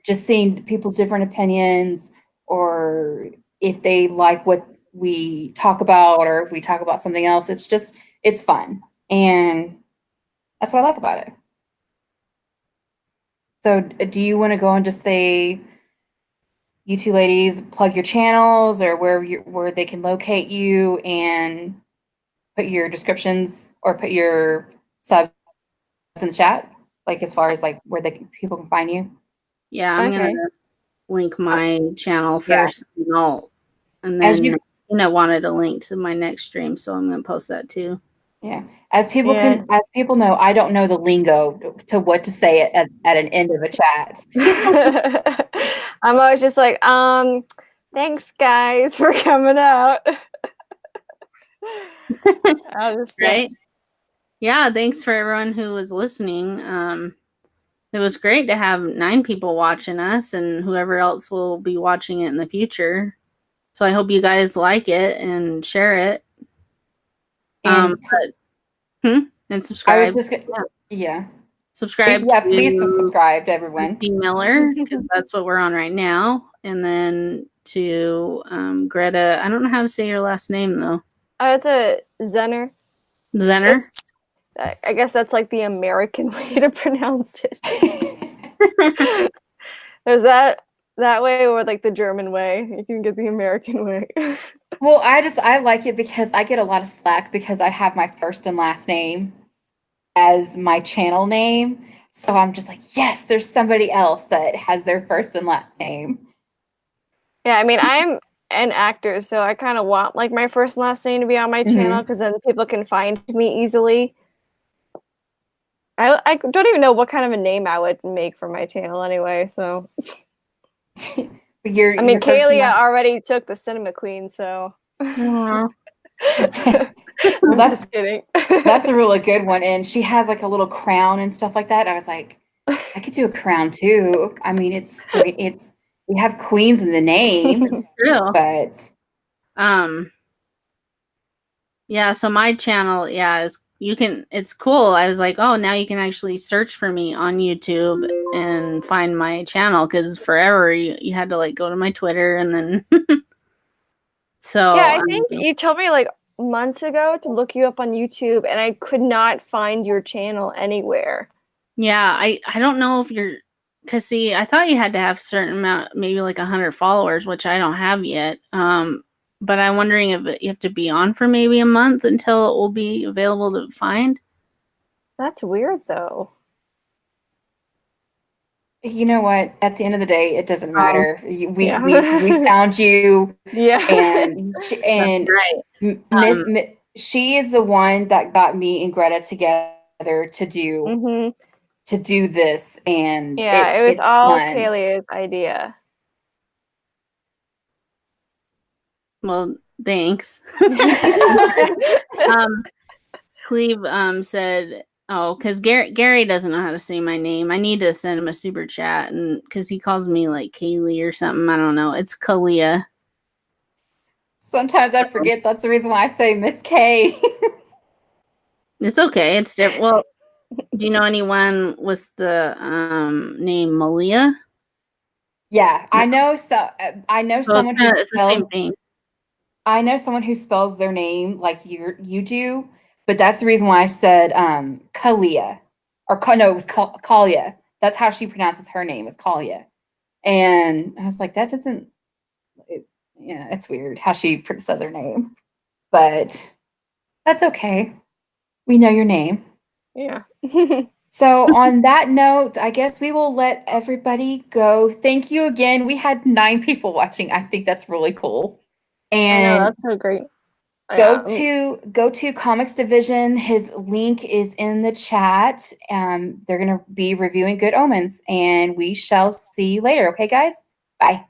S2: just seeing people's different opinions, or if they like what we talk about, or if we talk about something else. It's fun, and that's what I like about it. So do you want to go and just say, you two ladies, plug your channels or where they can locate you, and put your descriptions or put your subs in the chat, like as far as like where people can find you?
S3: Yeah, I'm gonna link my channel first, and then wanted a link to my next stream, so I'm gonna post that too.
S2: Yeah, as people know, I don't know the lingo to what to say at an end of a chat.
S1: I'm always just like, thanks guys for coming out.
S3: Right? Yeah, thanks for everyone who was listening. It was great to have 9 people watching us, and whoever else will be watching it in the future. So I hope you guys like it and share it. And subscribe. Subscribe.
S2: Yeah, please subscribe to everyone.
S3: Miller, because that's what we're on right now. And then to Greta. I don't know how to say your last name though.
S1: It's a Zenner.
S3: Zenner?
S1: I guess that's like the American way to pronounce it. There's that way, or like the German way. You can get the American way.
S2: Well, I like it because I get a lot of slack because I have my first and last name as my channel name. So I'm just like, yes, there's somebody else that has their first and last name.
S1: Yeah, I mean, I'm an actor, so I kind of want like my first and last name to be on my channel, because then people can find me easily. I don't even know what kind of a name I would make for my channel anyway, so. Kalea already took the Cinema Queen, so.
S2: Well, that's
S1: kidding.
S2: That's a really good one, and she has like a little crown and stuff like that. I was like, I could do a crown too. I mean, we have queens in the name.
S3: It's true.
S2: But
S3: yeah, so my channel, it's cool. I was like, oh, now you can actually search for me on YouTube and find my channel, because forever you had to like go to my Twitter and then so
S1: yeah, I think you told me like months ago to look you up on YouTube, and I could not find your channel anywhere.
S3: Yeah, I don't know if you're, because see, I thought you had to have a certain amount, maybe like 100 followers, which I don't have yet. But I'm wondering if you have to be on for maybe a month until it will be available to find.
S1: That's weird, though.
S2: You know what? At the end of the day, it doesn't matter. We found you.
S1: Yeah.
S2: And
S3: right.
S2: she is the one that got me and Greta together to do this, and
S1: Yeah, it was
S2: it's
S1: all
S2: fun.
S1: Kalea's idea.
S3: Well, thanks. Cleve said, "Oh, because Gary doesn't know how to say my name. I need to send him a super chat, and because he calls me like Kaylee or something. I don't know. It's Kalea.
S2: Sometimes I forget that's the reason why I say Miss K.
S3: It's okay. It's different. Well, do you know anyone with the name Malia?
S2: Yeah, I know. So I know
S3: So
S2: someone who
S3: it's the
S2: spells.
S3: same thing.
S2: I know someone who spells their name like you do, but that's the reason why I said Kalea, or no, it was Kalea. That's how she pronounces her name, is Kalea. And I was like, that doesn't. Yeah, it's weird how she says her name, but that's okay. We know your name.
S1: Yeah.
S2: So on that note, I guess we will let everybody go. Thank you again. We had 9 people watching. I think that's really cool.
S1: I know,
S2: And
S1: that's so great.
S2: go
S1: Yeah.
S2: to Comics Division. His link is in the chat. They're gonna be reviewing Good Omens, and we shall see you later. Okay, guys? Bye.